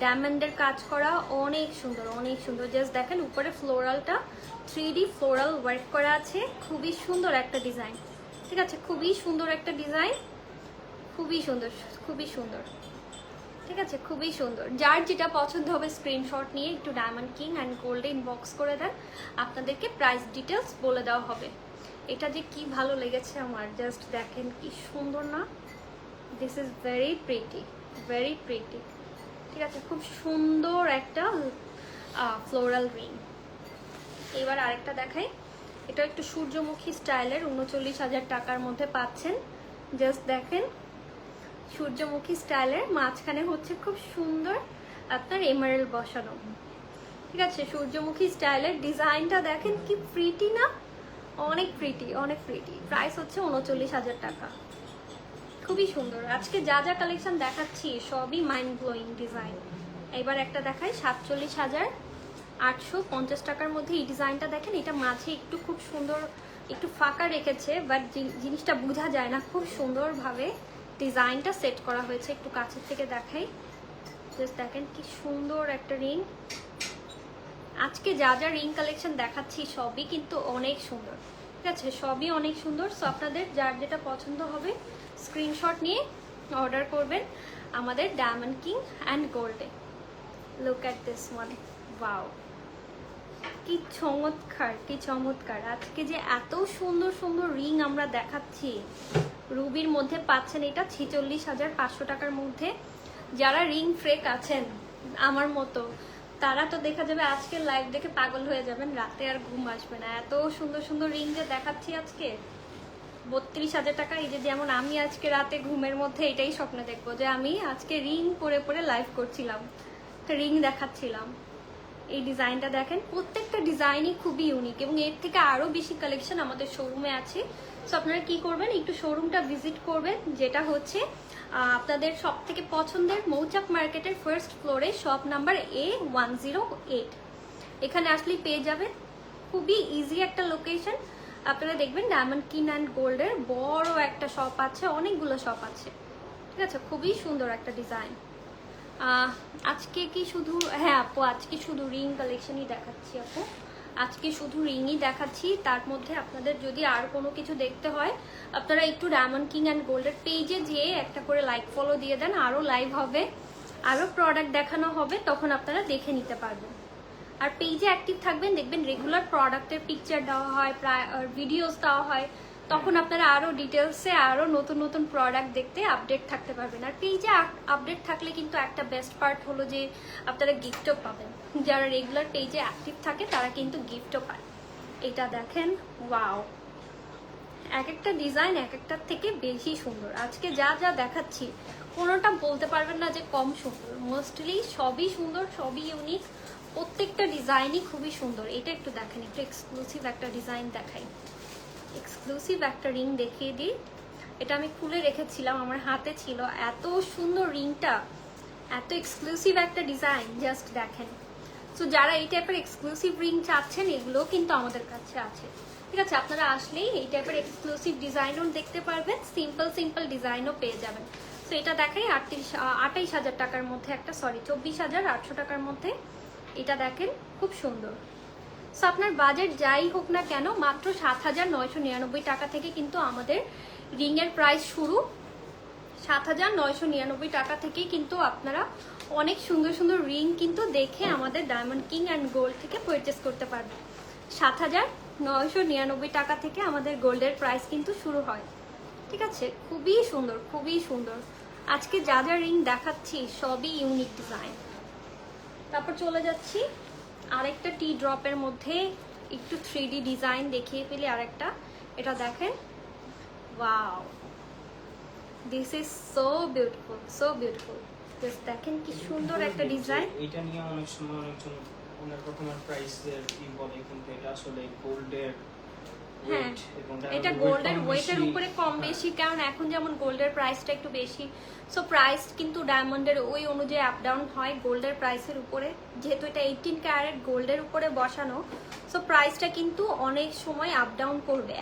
ডায়মন্ডের কাজ করা, অনেক সুন্দর অনেক সুন্দর। জাস্ট দেখেন উপরে ফ্লোরালটা 3D ফ্লোরাল ওয়ার্ক করা আছে, খুবই সুন্দর একটা ডিজাইন, ঠিক আছে? খুবই সুন্দর একটা ডিজাইন, খুবই সুন্দর, খুবই সুন্দর, ঠিক আছে? খুবই সুন্দর। যার যেটা পছন্দ হবে স্ক্রিনশট নিয়ে একটু ডায়মন্ড কিং অ্যান্ড গোল্ডে ইনবক্স করে দেন, আপনাদেরকে প্রাইস ডিটেলস বলে দেওয়া হবে। এটা যে কি ভালো লেগেছে আমার, জাস্ট দেখেন কি সুন্দর না? This is very pretty, very pretty, ঠিক আছে? খুব সুন্দর একটা ফ্লোরাল রিং। এবার আরেকটা দেখাই। এটা একটু সূর্যমুখী স্টাইলের, 39,000 টাকার মধ্যে পাচ্ছেন। জাস্ট দেখেন সূর্যমুখী স্টাইলের, মাঝখানে হচ্ছে খুব সুন্দর আপনার এমারেল্ড বসানো, ঠিক আছে? সূর্যমুখী স্টাইলের ডিজাইনটা দেখেন কি প্রিটি না? অনেক প্রিটি, অনেক প্রিটি। প্রাইস হচ্ছে 39,000 টাকা, খুবই সুন্দর। আজকে যা যা কালেকশন দেখাচ্ছি সবই মাইন্ড ব্লোয়িং ডিজাইন। এবার একটা দেখাই 47,850 টাকার মধ্যে। এই ডিজাইনটা দেখেন, এটা মাঝে একটু খুব সুন্দর একটু ফাঁকা রেখেছে, বাট জিনিসটা বোঝা যায় না, খুব সুন্দরভাবে ডিজাইনটা সেট করা হয়েছে। একটু কাছের থেকে দেখাই, জাস্ট দেখেন কি সুন্দর একটা রিং। আজকে যা যা রিং কালেকশন দেখাচ্ছি সবই কিন্তু অনেক সুন্দর, ঠিক আছে? সবই অনেক সুন্দর। সো আপনাদের যার যেটা পছন্দ হবে স্ক্রিনশট নিয়ে অর্ডার করবেন আমাদের ডায়মন্ড কিং অ্যান্ড গোল্ডে। Look at this one, wow, কি চমৎকার, কি চমৎকার। আজকে যে এত সুন্দর সুন্দর রিং আমরা দেখাচ্ছি, রুবির মধ্যে পাচ্ছেন এটা 46,500 টাকার মধ্যে। যারা রিং ফ্রেক আছেন আমার মতো, তারা তো দেখা যাবে আজকের লাইভ দেখে পাগল হয়ে যাবেন, রাতে আর ঘুম আসবে না। এত সুন্দর সুন্দর রিং যে দেখাচ্ছি আজকে 32,000 টাকা। এই যে যেমন আমি আজকে রাতে ঘুমের মধ্যে এটাই স্বপ্ন দেখবো যে আমি আজকে রিং পরে পরে লাইভ করছিলাম, রিং দেখাচ্ছিলাম। এই ডিজাইনটা দেখেন, প্রত্যেকটা ডিজাইনই খুবই ইউনিক, এবং এর থেকে আরো বেশি কালেকশন আমাদের শোরুমে আছে। সো আপনারা কি করবেন, একটু শোরুমটা ভিজিট করবেন, যেটা হচ্ছে আপনাদের সব থেকে পছন্দের মৌচাক মার্কেটের ফার্স্ট ফ্লোরে, শপ নাম্বার A108। এখানে আসলেই পেয়ে যাবেন, খুবই ইজি একটা লোকেশন। আপনারা দেখবেন ডায়মন্ড কিং অ্যান্ড গোল্ডের বড় একটা শপ আছে, অনেকগুলো শপ আছে, ঠিক আছে? খুবই সুন্দর একটা ডিজাইন। আজকে কি শুধু, হ্যাঁ আপু আজকে শুধু রিং কালেকশনই দেখাচ্ছি আপু, আজকে শুধু রিংই দেখাচ্ছি। তার মধ্যে আপনাদের যদি আর কোনো কিছু দেখতে হয়, আপনারা একটু ডায়মন্ড কিং অ্যান্ড গোল্ডের পেজে যেয়ে একটা করে লাইক ফলো দিয়ে দেন, আরও লাইভ হবে, আরও প্রোডাক্ট দেখানো হবে, তখন আপনারা দেখে নিতে পারবেন। আর পেজে অ্যাক্টিভ থাকবেন, দেখবেন রেগুলার প্রোডাক্টের পিকচার দেওয়া হয়, প্রায় ভিডিওস দেওয়া হয়, তখন আপনারা আরও ডিটেলসে আরও নতুন নতুন প্রোডাক্ট দেখতে আপডেট থাকতে পারবেন। আর পেজে আপডেট থাকলে কিন্তু একটা বেস্ট পার্ট হলো যে আপনারা গিফটও পাবেন। যারা রেগুলার পেজে অ্যাক্টিভ থাকে তারা কিন্তু গিফটও পায়। এটা দেখেন, ওয়াও, এক একটা ডিজাইন এক একটার থেকে বেশি সুন্দর। আজকে যা যা দেখাচ্ছি কোনোটা বলতে পারবেন না যে কম সুন্দর, মোস্টলি সবই সুন্দর, সবই ইউনিক, প্রত্যেকটা ডিজাইনই খুবই সুন্দর। এটা একটু দেখেন, একটু এক্সক্লুসিভ একটা ডিজাইন দেখাই, এক্সক্লুসিভ একটা রিং দেখিয়ে দিই। এটা আমি খুলে রেখেছিলাম, আমার হাতে ছিল। এত সুন্দর রিংটা, এত এক্সক্লুসিভ একটা ডিজাইন, জাস্ট দেখেন। সো যারা এই টাইপের এক্সক্লুসিভ রিং চাচ্ছেন, এগুলোও কিন্তু আমাদের কাছে আছে। ঠিক আছে, আপনারা আসলেই এই টাইপের এক্সক্লুসিভ ডিজাইনও দেখতে পারবেন, সিম্পল ডিজাইনও পেয়ে যাবেন। সো এটা দেখাই 28,000 টাকার মধ্যে একটা, সরি 24,800 টাকার মধ্যে এটা দেখেন, খুব সুন্দর। সো আপনার বাজেট যাই হোক না কেন, মাত্র 7,999 টাকা থেকে কিন্তু আমাদের রিংয়ের প্রাইস শুরু। 7,999 টাকা থেকেই কিন্তু আপনারা অনেক সুন্দর সুন্দর রিং কিন্তু দেখে আমাদের ডায়মন্ড কিং অ্যান্ড গোল্ড থেকে পারচেস করতে পারবেন। 7,999 টাকা থেকে আমাদের গোল্ডের প্রাইস কিন্তু শুরু হয়। ঠিক আছে, খুবই সুন্দর, খুবই সুন্দর। আজকে যা যা রিং দেখাচ্ছি সবই ইউনিক ডিজাইন। তারপর চলে যাচ্ছি আরেকটা টি ড্রপের মধ্যে একটু 3D ডিজাইন দেখিয়ে ফেলি আরেকটা। এটা দেখেন, wow, this is so beautiful, so beautiful. Just দেখেন কি সুন্দর একটা ডিজাইন। এটা নিয়ে অনেক সময় অনেকজন অনেক রকমের প্রাইসের বলে, কিন্তু এটা আসলে গোল্ডের হ্যাঁ, এটা গোল্ডের ওয়েটের উপরে কম বেশি, কারণ এখন যেমন গোল্ডের প্রাইসটা একটু বেশি, সো প্রাইস কিন্তু ডায়মন্ডের ওই অনুযায়ী আপ ডাউন হয় গোল্ডের প্রাইসের উপরে। যেহেতু এটা 18 ক্যারেট গোল্ডের উপরে বসানো, সো প্রাইসটা কিন্তু অনেক সময় আপ ডাউন করবে।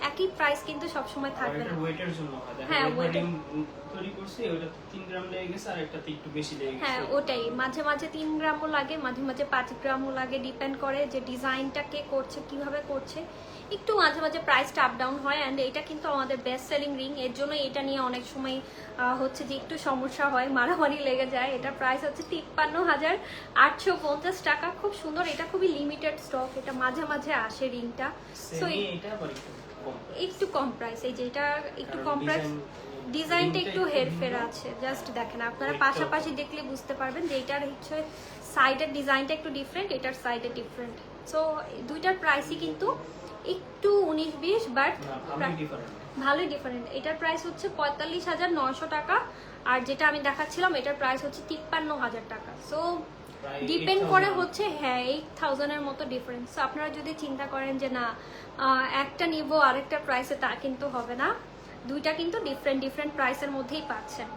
একই প্রাইস কিন্তু সব সময় থাকবে না। ওয়েটের জন্য হয়, হ্যাঁ, ওয়েটের তৈরি করছে ওটা 3 গ্রাম লেগে গেছে, আর একটাতে একটু বেশি লেগে গেছে। হ্যাঁ, ওটাই, মাঝে মাঝে 3 গ্রামও লাগে, মাঝে মাঝে 5 গ্রামও লাগে, ডিপেন্ড করে যে ডিজাইনটা কে করছে, কিভাবে করছে। একটু মাঝে মাঝে প্রাইসটা আপ ডাউন হয়। অ্যান্ড এটা কিন্তু আমাদের বেস্ট সেলিং রিং, এর জন্য এটা নিয়ে অনেক সময় হচ্ছে যে একটু সমস্যা হয়, মারামারি লেগে যায়। এটার প্রাইস হচ্ছে 53,850 টাকা। খুব সুন্দর, এটা খুবই লিমিটেড স্টক, এটা মাঝে মাঝে আসে রিংটা। সো একটু কম প্রাইস, এই যে এটা একটু কম প্রাইস, ডিজাইনটা একটু হেরফের আছে। জাস্ট দেখেন, আপনারা পাশাপাশি দেখলে বুঝতে পারবেন যে এটার হচ্ছে সাইডের ডিজাইনটা একটু ডিফারেন্ট, এটার সাইডে ডিফারেন্ট। সো দুইটার প্রাইসই কিন্তু একটু 19-20, বাট ভালোই ডিফারেন্ট। এটার প্রাইস হচ্ছে 45,900 টাকা, আর যেটা আমি দেখাচ্ছিলাম এটার প্রাইস হচ্ছে 53,000 টাকা। সো ডিপেন্ড করে হচ্ছে, হ্যাঁ, 8,000 এর মতো ডিফারেন্স। সো আপনারা যদি চিন্তা করেন যে না একটা নিব আরেকটা প্রাইসে, তা কিন্তু হবে না। দুইটা কিন্তু ডিফারেন্ট প্রাইসের মধ্যেই পাচ্ছেন।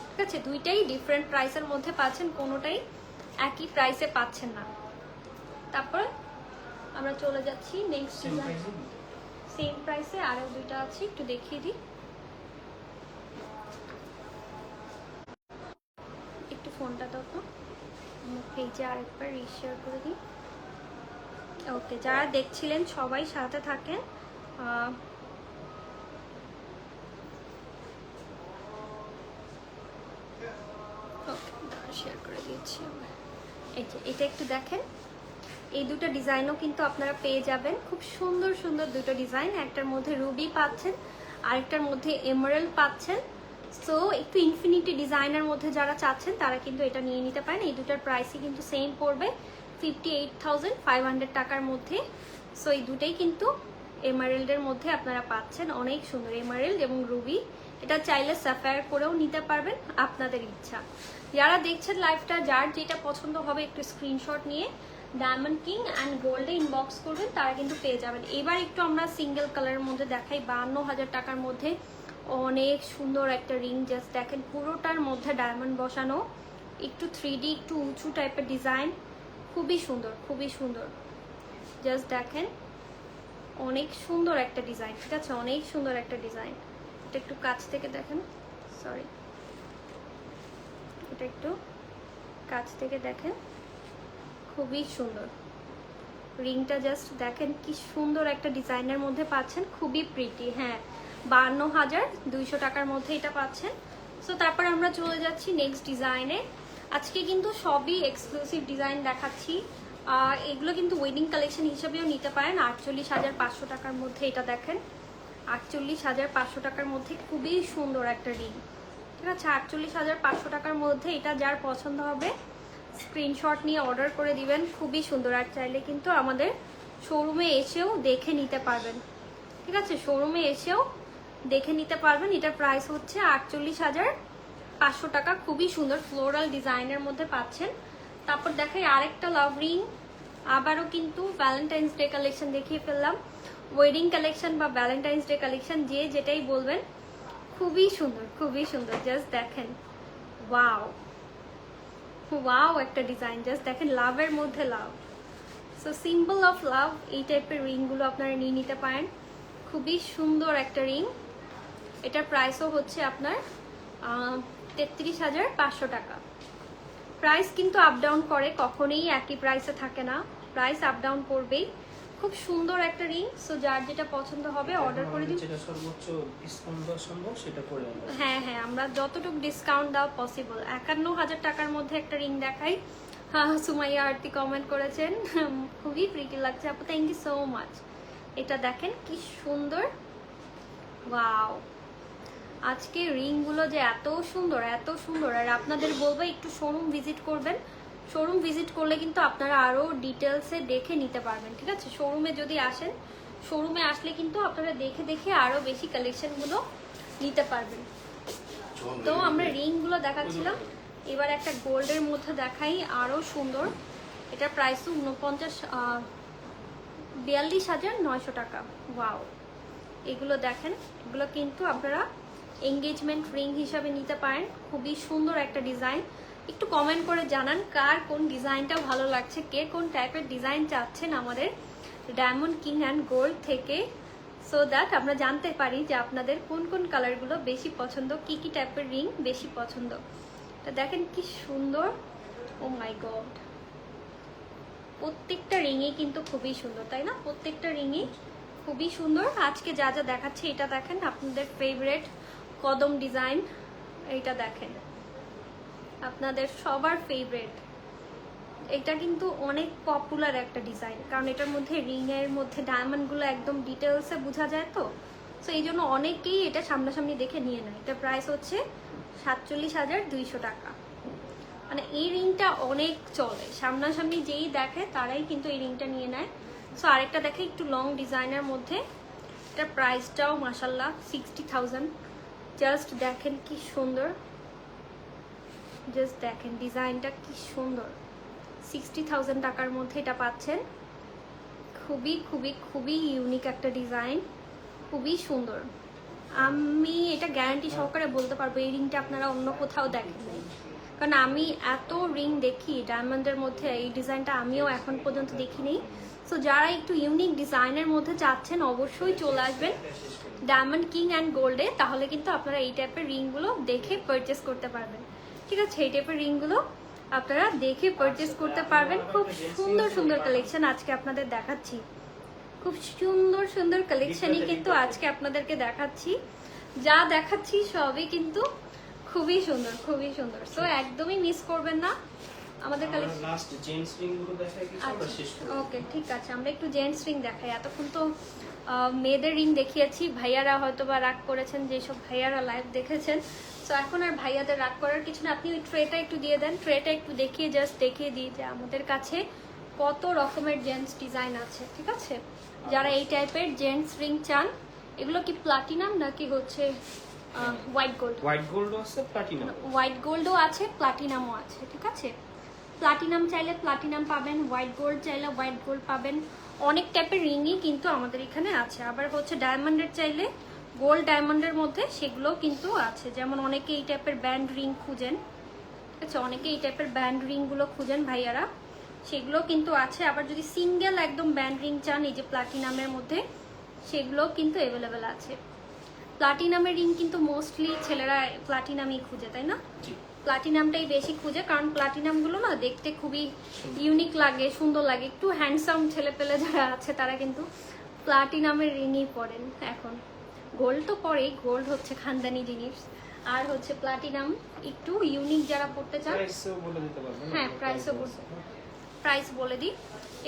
ঠিক আছে, দুইটাই ডিফারেন্ট প্রাইসের মধ্যে পাচ্ছেন, কোনোটাই একই প্রাইসে পাচ্ছেন না। তারপরে আমরা চলে যাচ্ছি নেক্সট ডিজাইন, সেম প্রাইসে আরো দুইটা আছে, একটু দেখিয়ে দিই। একটু ফোনটা দাও তো, পেজে আরেকবার রিশেয়ার করে দিই। ওকে, যারা দেখছিলেন সবাই সাথে থাকেন। শেয়ার করে দিচ্ছি। এই যে এটা একটু দেখেন, এই দুটো ডিজাইনও কিন্তু আপনারা পেয়ে যাবেন। খুব সুন্দর সুন্দর দুটো ডিজাইন, একটার মধ্যে রুবি পাচ্ছেন, আরেকটার মধ্যে এমারেল্ড পাচ্ছেন। সো একটু ইনফিনিটি ডিজাইনের মধ্যে যারা চাচ্ছেন তারা কিন্তু এটা নিয়ে নিতে পারেন। এই দুটার প্রাইসই কিন্তু সেম পড়বে, 58,500 টাকার মধ্যে। সো এই দুটোই কিন্তু এমারেল্ডের মধ্যে আপনারা পাচ্ছেন, অনেক সুন্দর এমারেল্ড এবং রুবি। এটা চাইলে স্যাফায়ার করেও নিতে পারবেন, আপনাদের ইচ্ছা। যারা দেখছেন লাইভটা, যার যেটা পছন্দ হবে একটু স্ক্রিনশট নিয়ে ডায়মন্ড কিং অ্যান্ড গোল্ডে ইনবক্স করবেন, তারা কিন্তু পেয়ে যাবেন। এবার একটু আমরা সিঙ্গেল কালারের মধ্যে দেখাই, 52,000 টাকার মধ্যে অনেক সুন্দর একটা রিং। জাস্ট দেখেন, পুরোটার মধ্যে ডায়মন্ড বসানো, একটু 3D একটু উঁচু টাইপের ডিজাইন, খুবই সুন্দর, খুবই সুন্দর। জাস্ট দেখেন, অনেক সুন্দর একটা ডিজাইন। ঠিক আছে, অনেক সুন্দর একটা ডিজাইন। এটা একটু কাছ থেকে দেখেন, সরি, এটা একটু কাছ থেকে দেখেন, খুবই সুন্দর রিংটা। জাস্ট দেখেন কি সুন্দর একটা ডিজাইনের মধ্যে পাচ্ছেন, খুবই প্রিটি। হ্যাঁ, 52,200 টাকার মধ্যে এটা পাচ্ছেন। সো তারপর আমরা চলে যাচ্ছি নেক্সট ডিজাইনে। আজকে কিন্তু সবই এক্সক্লুসিভ ডিজাইন দেখাচ্ছি। এগুলো কিন্তু ওয়েডিং কালেকশন হিসেবেও নিতে পারেন। 48,500 টাকার মধ্যে এটা দেখেন, 48,500 টাকার মধ্যে খুবই সুন্দর একটা রিং। ঠিক আছে, 48,500 টাকার মধ্যে এটা যার পছন্দ হবে স্ক্রিনশট নিয়ে অর্ডার করে দিবেন। খুবই সুন্দর, আর চাইলে কিন্তু আমাদের শোরুমে এসেও দেখে নিতে পারবেন। ঠিক আছে, শোরুমে এসেও দেখে নিতে পারবেন। এটার প্রাইস হচ্ছে 48,500 টাকা। খুবই সুন্দর ফ্লোরাল ডিজাইনের মধ্যে পাচ্ছেন। তারপর দেখাই আরেকটা লাভ রিং, আবারও কিন্তু ভ্যালেন্টাইন্স ডে কালেকশন দেখিয়ে ফেললাম। ওয়েডিং কালেকশন বা ভ্যালেন্টাইন্স ডে কালেকশন যে যেটাই বলবেন, খুবই সুন্দর, খুবই সুন্দর। জাস্ট দেখেন, ওয়াও ওয়াও একটা ডিজাইন। জাস্ট দেখেন, লাভের মধ্যে লাভ। সো সিম্বল অফ লাভ, এই টাইপের রিংগুলো আপনারা নিয়ে নিতে পারেন। খুবই সুন্দর একটা রিং। এটার প্রাইসও হচ্ছে আপনার 33,500 টাকা। প্রাইস কিন্তু আপ ডাউন করে, কখনোই একই প্রাইসে থাকে না, প্রাইস আপ ডাউন করবেই। খুব সুন্দর একটা রিং। সো যার যেটা পছন্দ হবে অর্ডার করে দিন। যেটা সর্বোচ্চ ডিসকাউন্ট দেওয়া সম্ভব সেটা করে আমরা। হ্যাঁ হ্যাঁ, আমরা যতটুকু ডিসকাউন্ট দেওয়া পসিবল। 51,000 টাকার মধ্যে একটা রিং দেখাই। হ্যাঁ, সুমাইয়া আরতি কমেন্ট করেছেন, খুবই প্রিটি লাগছে আপু, থ্যাংক ইউ সো মাচ। এটা দেখেন কি সুন্দর, ওয়াও। আজকে রিংগুলো যে এত সুন্দর, এত সুন্দর। আর আপনাদের বলবো একটু শোরুম ভিজিট করবেন। শোরুম ভিজিট করলে কিন্তু আপনারা আরও ডিটেলসে দেখে নিতে পারবেন, ঠিক আছে? শোরুমে যদি আসেন, শোরুমে আসলে কিন্তু আপনারা দেখে দেখে আরও বেশি কালেকশনগুলো নিতে পারবেন। তো আমরা রিংগুলো দেখাচ্ছিলাম, এবার একটা গোল্ডের মধ্যে দেখাই, আরও সুন্দর। এটার প্রাইস 42,900 টাকা। ওয়াও, এগুলো দেখেন, এগুলো কিন্তু আপনারা এঙ্গেজমেন্ট রিং হিসাবে নিতে পারেন। খুবই সুন্দর একটা ডিজাইন। একটু কমেন্ট করে জানান কার কোন ডিজাইনটা ভালো লাগছে, কে কোন টাইপের ডিজাইন চাচ্ছেন আমাদের ডায়মন্ড কিং অ্যান্ড গোল্ড থেকে, সো দ্যাট আমরা জানতে পারি যে আপনাদের কোন কোন কালারগুলো বেশি পছন্দ, কি কি টাইপের রিং বেশি পছন্দ। তো দেখেন কি সুন্দর, ও মাই গড। প্রত্যেকটা রিংই কিন্তু খুবই সুন্দর, তাই না? প্রত্যেকটা রিংই খুবই সুন্দর। আজকে যা যা দেখাচ্ছে, এটা দেখেন আপনাদের ফেভারিট কদম ডিজাইন। এইটা দেখেন, আপনাদের সবার ফেভারিট। এটা কিন্তু অনেক পপুলার একটা ডিজাইন, কারণ এটার মধ্যে রিংয়ের মধ্যে ডায়মন্ডগুলো একদম ডিটেলসে বোঝা যায়। তো সো এই জন্য অনেকেই এটা সামনাসামনি দেখে নিয়ে নেয়। এটা প্রাইস হচ্ছে 47,200 টাকা। মানে এই রিংটা অনেক চলে, সামনাসামনি যেই দেখে তারাই কিন্তু এই রিংটা নিয়ে নেয়। সো আরেকটা দেখে একটু লং ডিজাইনের মধ্যে, এটার প্রাইসটাও মাশাল্লাহ 60,000। জাস্ট দেখেন কি সুন্দর, জাস্ট দেখেন ডিজাইনটা কি সুন্দর। 60,000 টাকার মধ্যে এটা পাচ্ছেন। খুবই খুবই খুবই ইউনিক একটা ডিজাইন, খুবই সুন্দর। আমি এটা গ্যারান্টি সহকারে বলতে পারবো এই রিংটা আপনারা অন্য কোথাও দেখেন নাই, কারণ আমি এত রিং দেখি ডায়মন্ডের মধ্যে, এই ডিজাইনটা আমিও এখন পর্যন্ত দেখিনি। সো যারা একটু ইউনিক ডিজাইনের মধ্যে চাচ্ছেন অবশ্যই চলে আসবেন ডায়মন্ড কিং অ্যান্ড গোল্ডে, তাহলে কিন্তু আপনারা এই টাইপের রিংগুলো দেখে পারচেস করতে পারবেন, ঠিক আছে? এই টাইপের রিংগুলো আপনারা দেখে পারচেস করতে পারবেন। খুব সুন্দর সুন্দর কালেকশন আজকে আপনাদের দেখাচ্ছি, খুব সুন্দর সুন্দর কালেকশনই কিন্তু আজকে আপনাদেরকে দেখাচ্ছি। যা দেখাচ্ছি সবই কিন্তু খুবই সুন্দর, খুবই সুন্দর। সো একদমই মিস করবেন না আমাদের কালেকশন। লাস্ট জেন্টস রিংগুলো দেখাই কিছু আমরা শেষ করব। ওকে, ঠিক আছে, আমরা একটু জেন্টস রিং দেখাই। এতক্ষণ তো মেয়েদের রিং দেখিয়েছি, ভাইয়ারা হয়তো বা রাগ করেছেন, যেসব ভাইয়ারা লাইভ দেখেছেন। সো এখন আর ভাইয়াদের রাগ করার কিছু না। আপনি ওই ট্রেটা একটু দিয়ে দেন, ট্রেটা একটু দেখিয়ে জাস্ট দেখিয়ে দিই যে আমাদের কাছে কত রকমের জেন্টস ডিজাইন আছে, ঠিক আছে? যারা এই টাইপের জেন্টস রিং চান, এগুলো কি প্লাটিনাম নাকি হচ্ছে হোয়াইট গোল্ড? হোয়াইট গোল্ডও আছে, প্লাটিনাম। হোয়াইট গোল্ডও আছে, প্লাটিনামও আছে, ঠিক আছে? প্লাটিনাম চাইলে প্লাটিনাম পাবেন, হোয়াইট গোল্ড চাইলে হোয়াইট গোল্ড পাবেন। অনেক টাইপের রিংই কিন্তু আমাদের এখানে আছে। আবার হচ্ছে ডায়মন্ডের চাইলে গোল্ড ডায়মন্ডের মধ্যে সেগুলোও কিন্তু আছে। যেমন অনেকে এই টাইপের ব্যান্ড রিং খুঁজেন, ঠিক আছে? অনেকে এই টাইপের ব্যান্ড রিংগুলো খুঁজেন ভাইয়ারা, সেগুলো কিন্তু আছে। আবার যদি সিঙ্গেল একদম ব্যান্ড রিং চান এই যে প্লাটিনামের মধ্যে, সেগুলোও কিন্তু অ্যাভেলেবেল আছে। প্লাটিনামের রিং কিন্তু মোস্টলি ছেলেরা প্লাটিনামই খুঁজে, তাই না? প্লাটিনামটাই বেশি খুঁজে, কারণ প্লাটিনামগুলো না দেখতে খুবই ইউনিক লাগে, সুন্দর লাগে। একটু হ্যান্ডসাম ছেলেপেলে যারা আছে তারা কিন্তু প্লাটিনামের রিংই পরেন এখন। গোল্ড তো পরেই, গোল্ড হচ্ছে খানদানি জিনিস, আর হচ্ছে প্লাটিনাম একটু ইউনিক যারা পড়তে চান। প্রাইসও বলে দিতে পারবেন? হ্যাঁ, প্রাইস বলে দিই।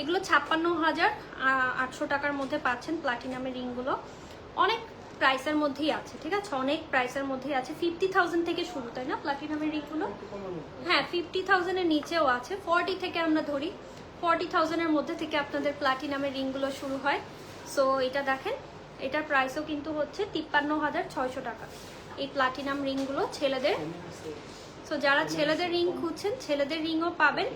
এগুলো 56,800 টাকার মধ্যে পাচ্ছেন প্লাটিনামের রিংগুলো। অনেক প্রাইসের মধ্যেই আছে, ঠিক আছে? অনেক প্রাইসের মধ্যেই আছে। 50,000 থেকে শুরু, তাই না প্লাটিনামের রিংগুলো? হ্যাঁ, 50,000 এর নিচেও আছে। 40 থেকে আমরা ধরি, 40,000 এর মধ্যে থেকে আপনাদের প্লাটিনামের রিংগুলো শুরু হয়। সো এটা দেখেন, এটার প্রাইসও কিন্তু হচ্ছে 53,600 টাকা এই প্লাটিনাম রিংগুলো ছেলেদের। সো যারা ছেলেদের রিং খুঁজছেন, ছেলেদের রিংও পাবেন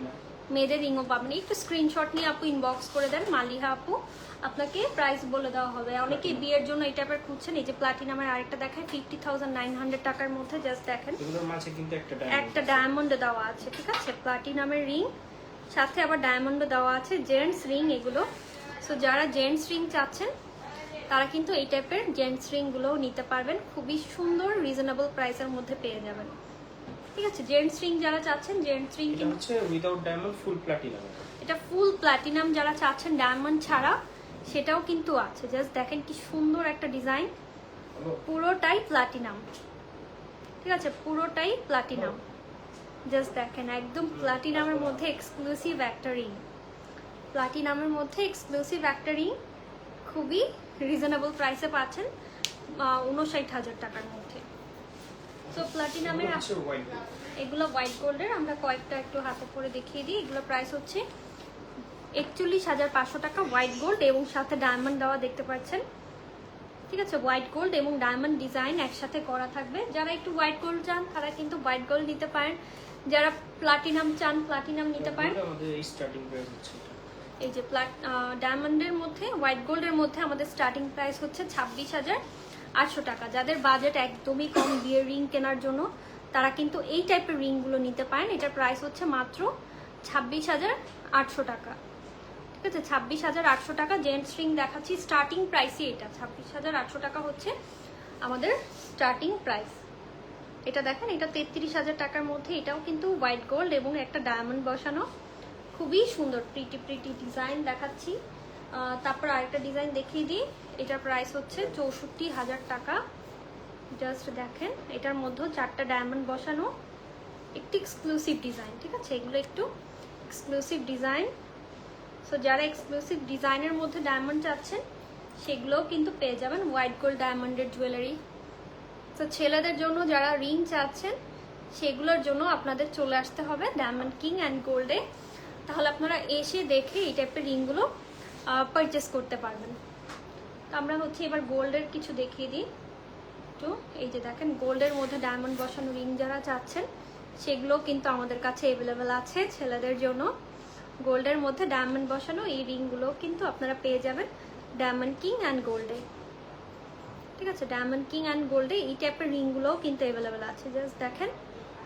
মেয়েদের রিংও পাবেন। একটু স্ক্রিনশট নিয়ে আপু ইনবক্স করে দেন, মালিহা আপু আপনাকে প্রাইস বলে দেওয়া হবে। অনেকে বিয়ের জন্য এই টাইপের খুঁজছেন। এই যে প্লাটিনামের আরেকটা দেখায় 50,900 টাকার মধ্যে, জাস্ট দেখেন এগুলোর মাঝে কিন্তু একটা ডায়মন্ড দেওয়া আছে, ঠিক আছে, প্লাটিনামের রিং সাথে আবার ডায়মন্ড দেওয়া আছে, জেন্টস রিং এগুলো। সো যারা জেন্টস রিং চাচ্ছেন তারা কিন্তু এই টাইপের জেন্টস রিংগুলোও নিতে পারবেন, খুবই সুন্দর রিজনেবল প্রাইসের মধ্যে পেয়ে যাবেন, ঠিক আছে। জেন্টস রিং যারা চাচ্ছেন, জেন্টস রিং এটা হচ্ছে উইদাউট ডায়মন্ড ফুল প্লাটিনাম। এটা ফুল প্লাটিনাম যারা চাচ্ছেন ডায়মন্ড ছাড়া সেটাও কিন্তু আছে। জাস্ট দেখেন কি সুন্দর একটা ডিজাইন, পুরোটাই প্লাটিনাম, ঠিক আছে, পুরোটাই প্লাটিনাম। জাস্ট দেখেন একদম প্লাটিনামের মধ্যে এক্সক্লুসিভ একটা রিং, প্লাটিনামের মধ্যে এক্সক্লুসিভ একটা রিং, খুবই রিজনেবল প্রাইসে পাচ্ছেন 59,000 টাকার মধ্যে। তো প্লাটিনামের এগুলো হোয়াইট গোল্ডের, আমরা কয়েকটা একটু হাতে করে দেখিয়ে দিই। এগুলো প্রাইস হচ্ছে 41,500 টাকা হোয়াইট গোল্ড এবং সাথে ডায়মন্ড দেওয়া দেখতে পাচ্ছেন, ঠিক আছে। হোয়াইট গোল্ড এবং ডায়মন্ড ডিজাইন একসাথে করা থাকবে। যারা একটু হোয়াইট গোল্ড চান তারা কিন্তু হোয়াইট গোল্ড নিতে পারেন, যারা প্লাটিনাম চান প্লাটিনাম নিতে পারেন। এই যে ডায়মন্ডের মধ্যে হোয়াইট গোল্ডের মধ্যে আমাদের স্টার্টিং প্রাইস হচ্ছে 26,800 টাকা। যাদের বাজেট একদমই কম বিয়ের রিং কেনার জন্য তারা কিন্তু এই টাইপের রিংগুলো নিতে পারেন। এটার প্রাইস হচ্ছে মাত্র 26,800 টাকা, ঠিক আছে, 26,800 টাকা। জেন্টস রিং দেখাচ্ছি, স্টার্টিং প্রাইসই এটা 26,800 টাকা হচ্ছে আমাদের স্টার্টিং প্রাইস। এটা দেখেন, এটা 33,000 টাকার মধ্যে, এটাও কিন্তু হোয়াইট গোল্ড এবং একটা ডায়মন্ড বসানো, খুবই সুন্দর প্রিটি প্রিটি ডিজাইন দেখাচ্ছি। তারপর আরেকটা ডিজাইন দেখিয়ে দিই, এটার প্রাইস হচ্ছে 64,000 টাকা। জাস্ট দেখেন এটার মধ্যে 4টা ডায়মন্ড বসানো, একটু এক্সক্লুসিভ ডিজাইন, ঠিক আছে, এগুলো একটু এক্সক্লুসিভ ডিজাইন। সো যারা এক্সক্লুসিভ ডিজাইনের মধ্যে ডায়মন্ড চাচ্ছেন সেগুলোও কিন্তু পেয়ে যাবেন, হোয়াইট গোল্ড ডায়মন্ডের জুয়েলারি। তো ছেলেদের জন্য যারা রিং চাচ্ছেন সেগুলোর জন্য আপনাদের চলে আসতে হবে ডায়মন্ড কিং অ্যান্ড গোল্ডে, তাহলে আপনারা এসে দেখে এই টাইপের রিংগুলো পারচেস করতে পারবেন। তো আমরা হচ্ছে এবার গোল্ডের কিছু দেখিয়ে দিই। তো এই যে দেখেন গোল্ডের মধ্যে ডায়মন্ড বসানো রিং যারা চাচ্ছেন সেগুলো কিন্তু আমাদের কাছে অ্যাভেলেবেল আছে ছেলেদের জন্য। গোল্ডের মধ্যে ডায়মন্ড বসানো এই রিংগুলো কিন্তু আপনারা পেয়ে যাবেন ডায়মন্ড কিং অ্যান্ড গোল্ডে, ঠিক আছে, ডায়মন্ড কিং অ্যান্ড গোল্ডে এই টাইপের রিংগুলোও কিন্তু অ্যাভেলেবেল আছে। জাস্ট দেখেন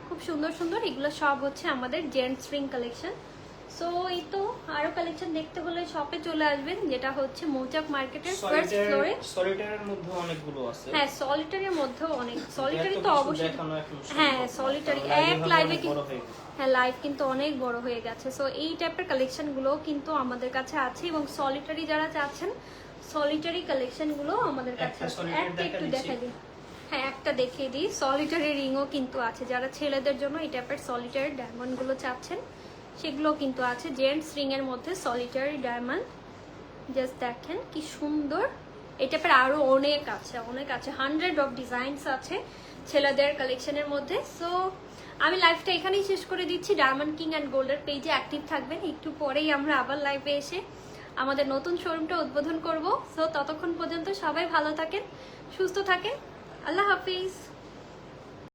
খুব সুন্দর সুন্দর, এগুলো সব হচ্ছে আমাদের জেন্টস রিং কালেকশন। সো এই তো আরো কালেকশন দেখতে হলে শপে চলে আসবেন, যেটা হচ্ছে মৌচাক মার্কেটের ফার্স্ট ফ্লোরে। সলিটারের মধ্যে অনেকগুলো আছে, হ্যাঁ সলিটারির মধ্যেও অনেক, সলিটারি তো অবশ্যই, হ্যাঁ সলিটারি এক লাইভে কিন্তু, হ্যাঁ লাইভ কিন্তু অনেক বড় হয়ে গেছে। সো এই টাইপের কালেকশন গুলো কিন্তু আমাদের কাছে আছে, এবং সলিটারি যারা চাচ্ছেন সলিটারি কালেকশন গুলো আমাদের কাছে আছে। একটা একটু দেখাই দিই, হ্যাঁ একটা দেখিয়ে দিই, সলিটারি রিংও কিন্তু আছে। যারা ছেলেদের জন্য এই টাইপের সলিটারি ডায়মন্ড গুলো চাচ্ছেন সেগুলো কিন্তু আছে। জেন্টস রিং এর মধ্যে সলিটারি ডায়মন্ড, জাস্ট দেখেন কি সুন্দর। এই টাইপের আরো অনেক আছে, অনেক আছে, 100 অফ ডিজাইনস আছে ছেলেদের কালেকশনের মধ্যে। সো আমি লাইভটা এখানেই শেষ করে দিচ্ছি। ডায়মন্ড কিং অ্যান্ড গোল্ডের পেজে অ্যাক্টিভ থাকবেন, একটু পরেই আমরা আবার লাইভে এসে আমাদের নতুন শোরুমটা উদ্বোধন করব। সো ততক্ষণ পর্যন্ত সবাই ভালো থাকেন, সুস্থ থাকেন, আল্লাহ হাফিজ।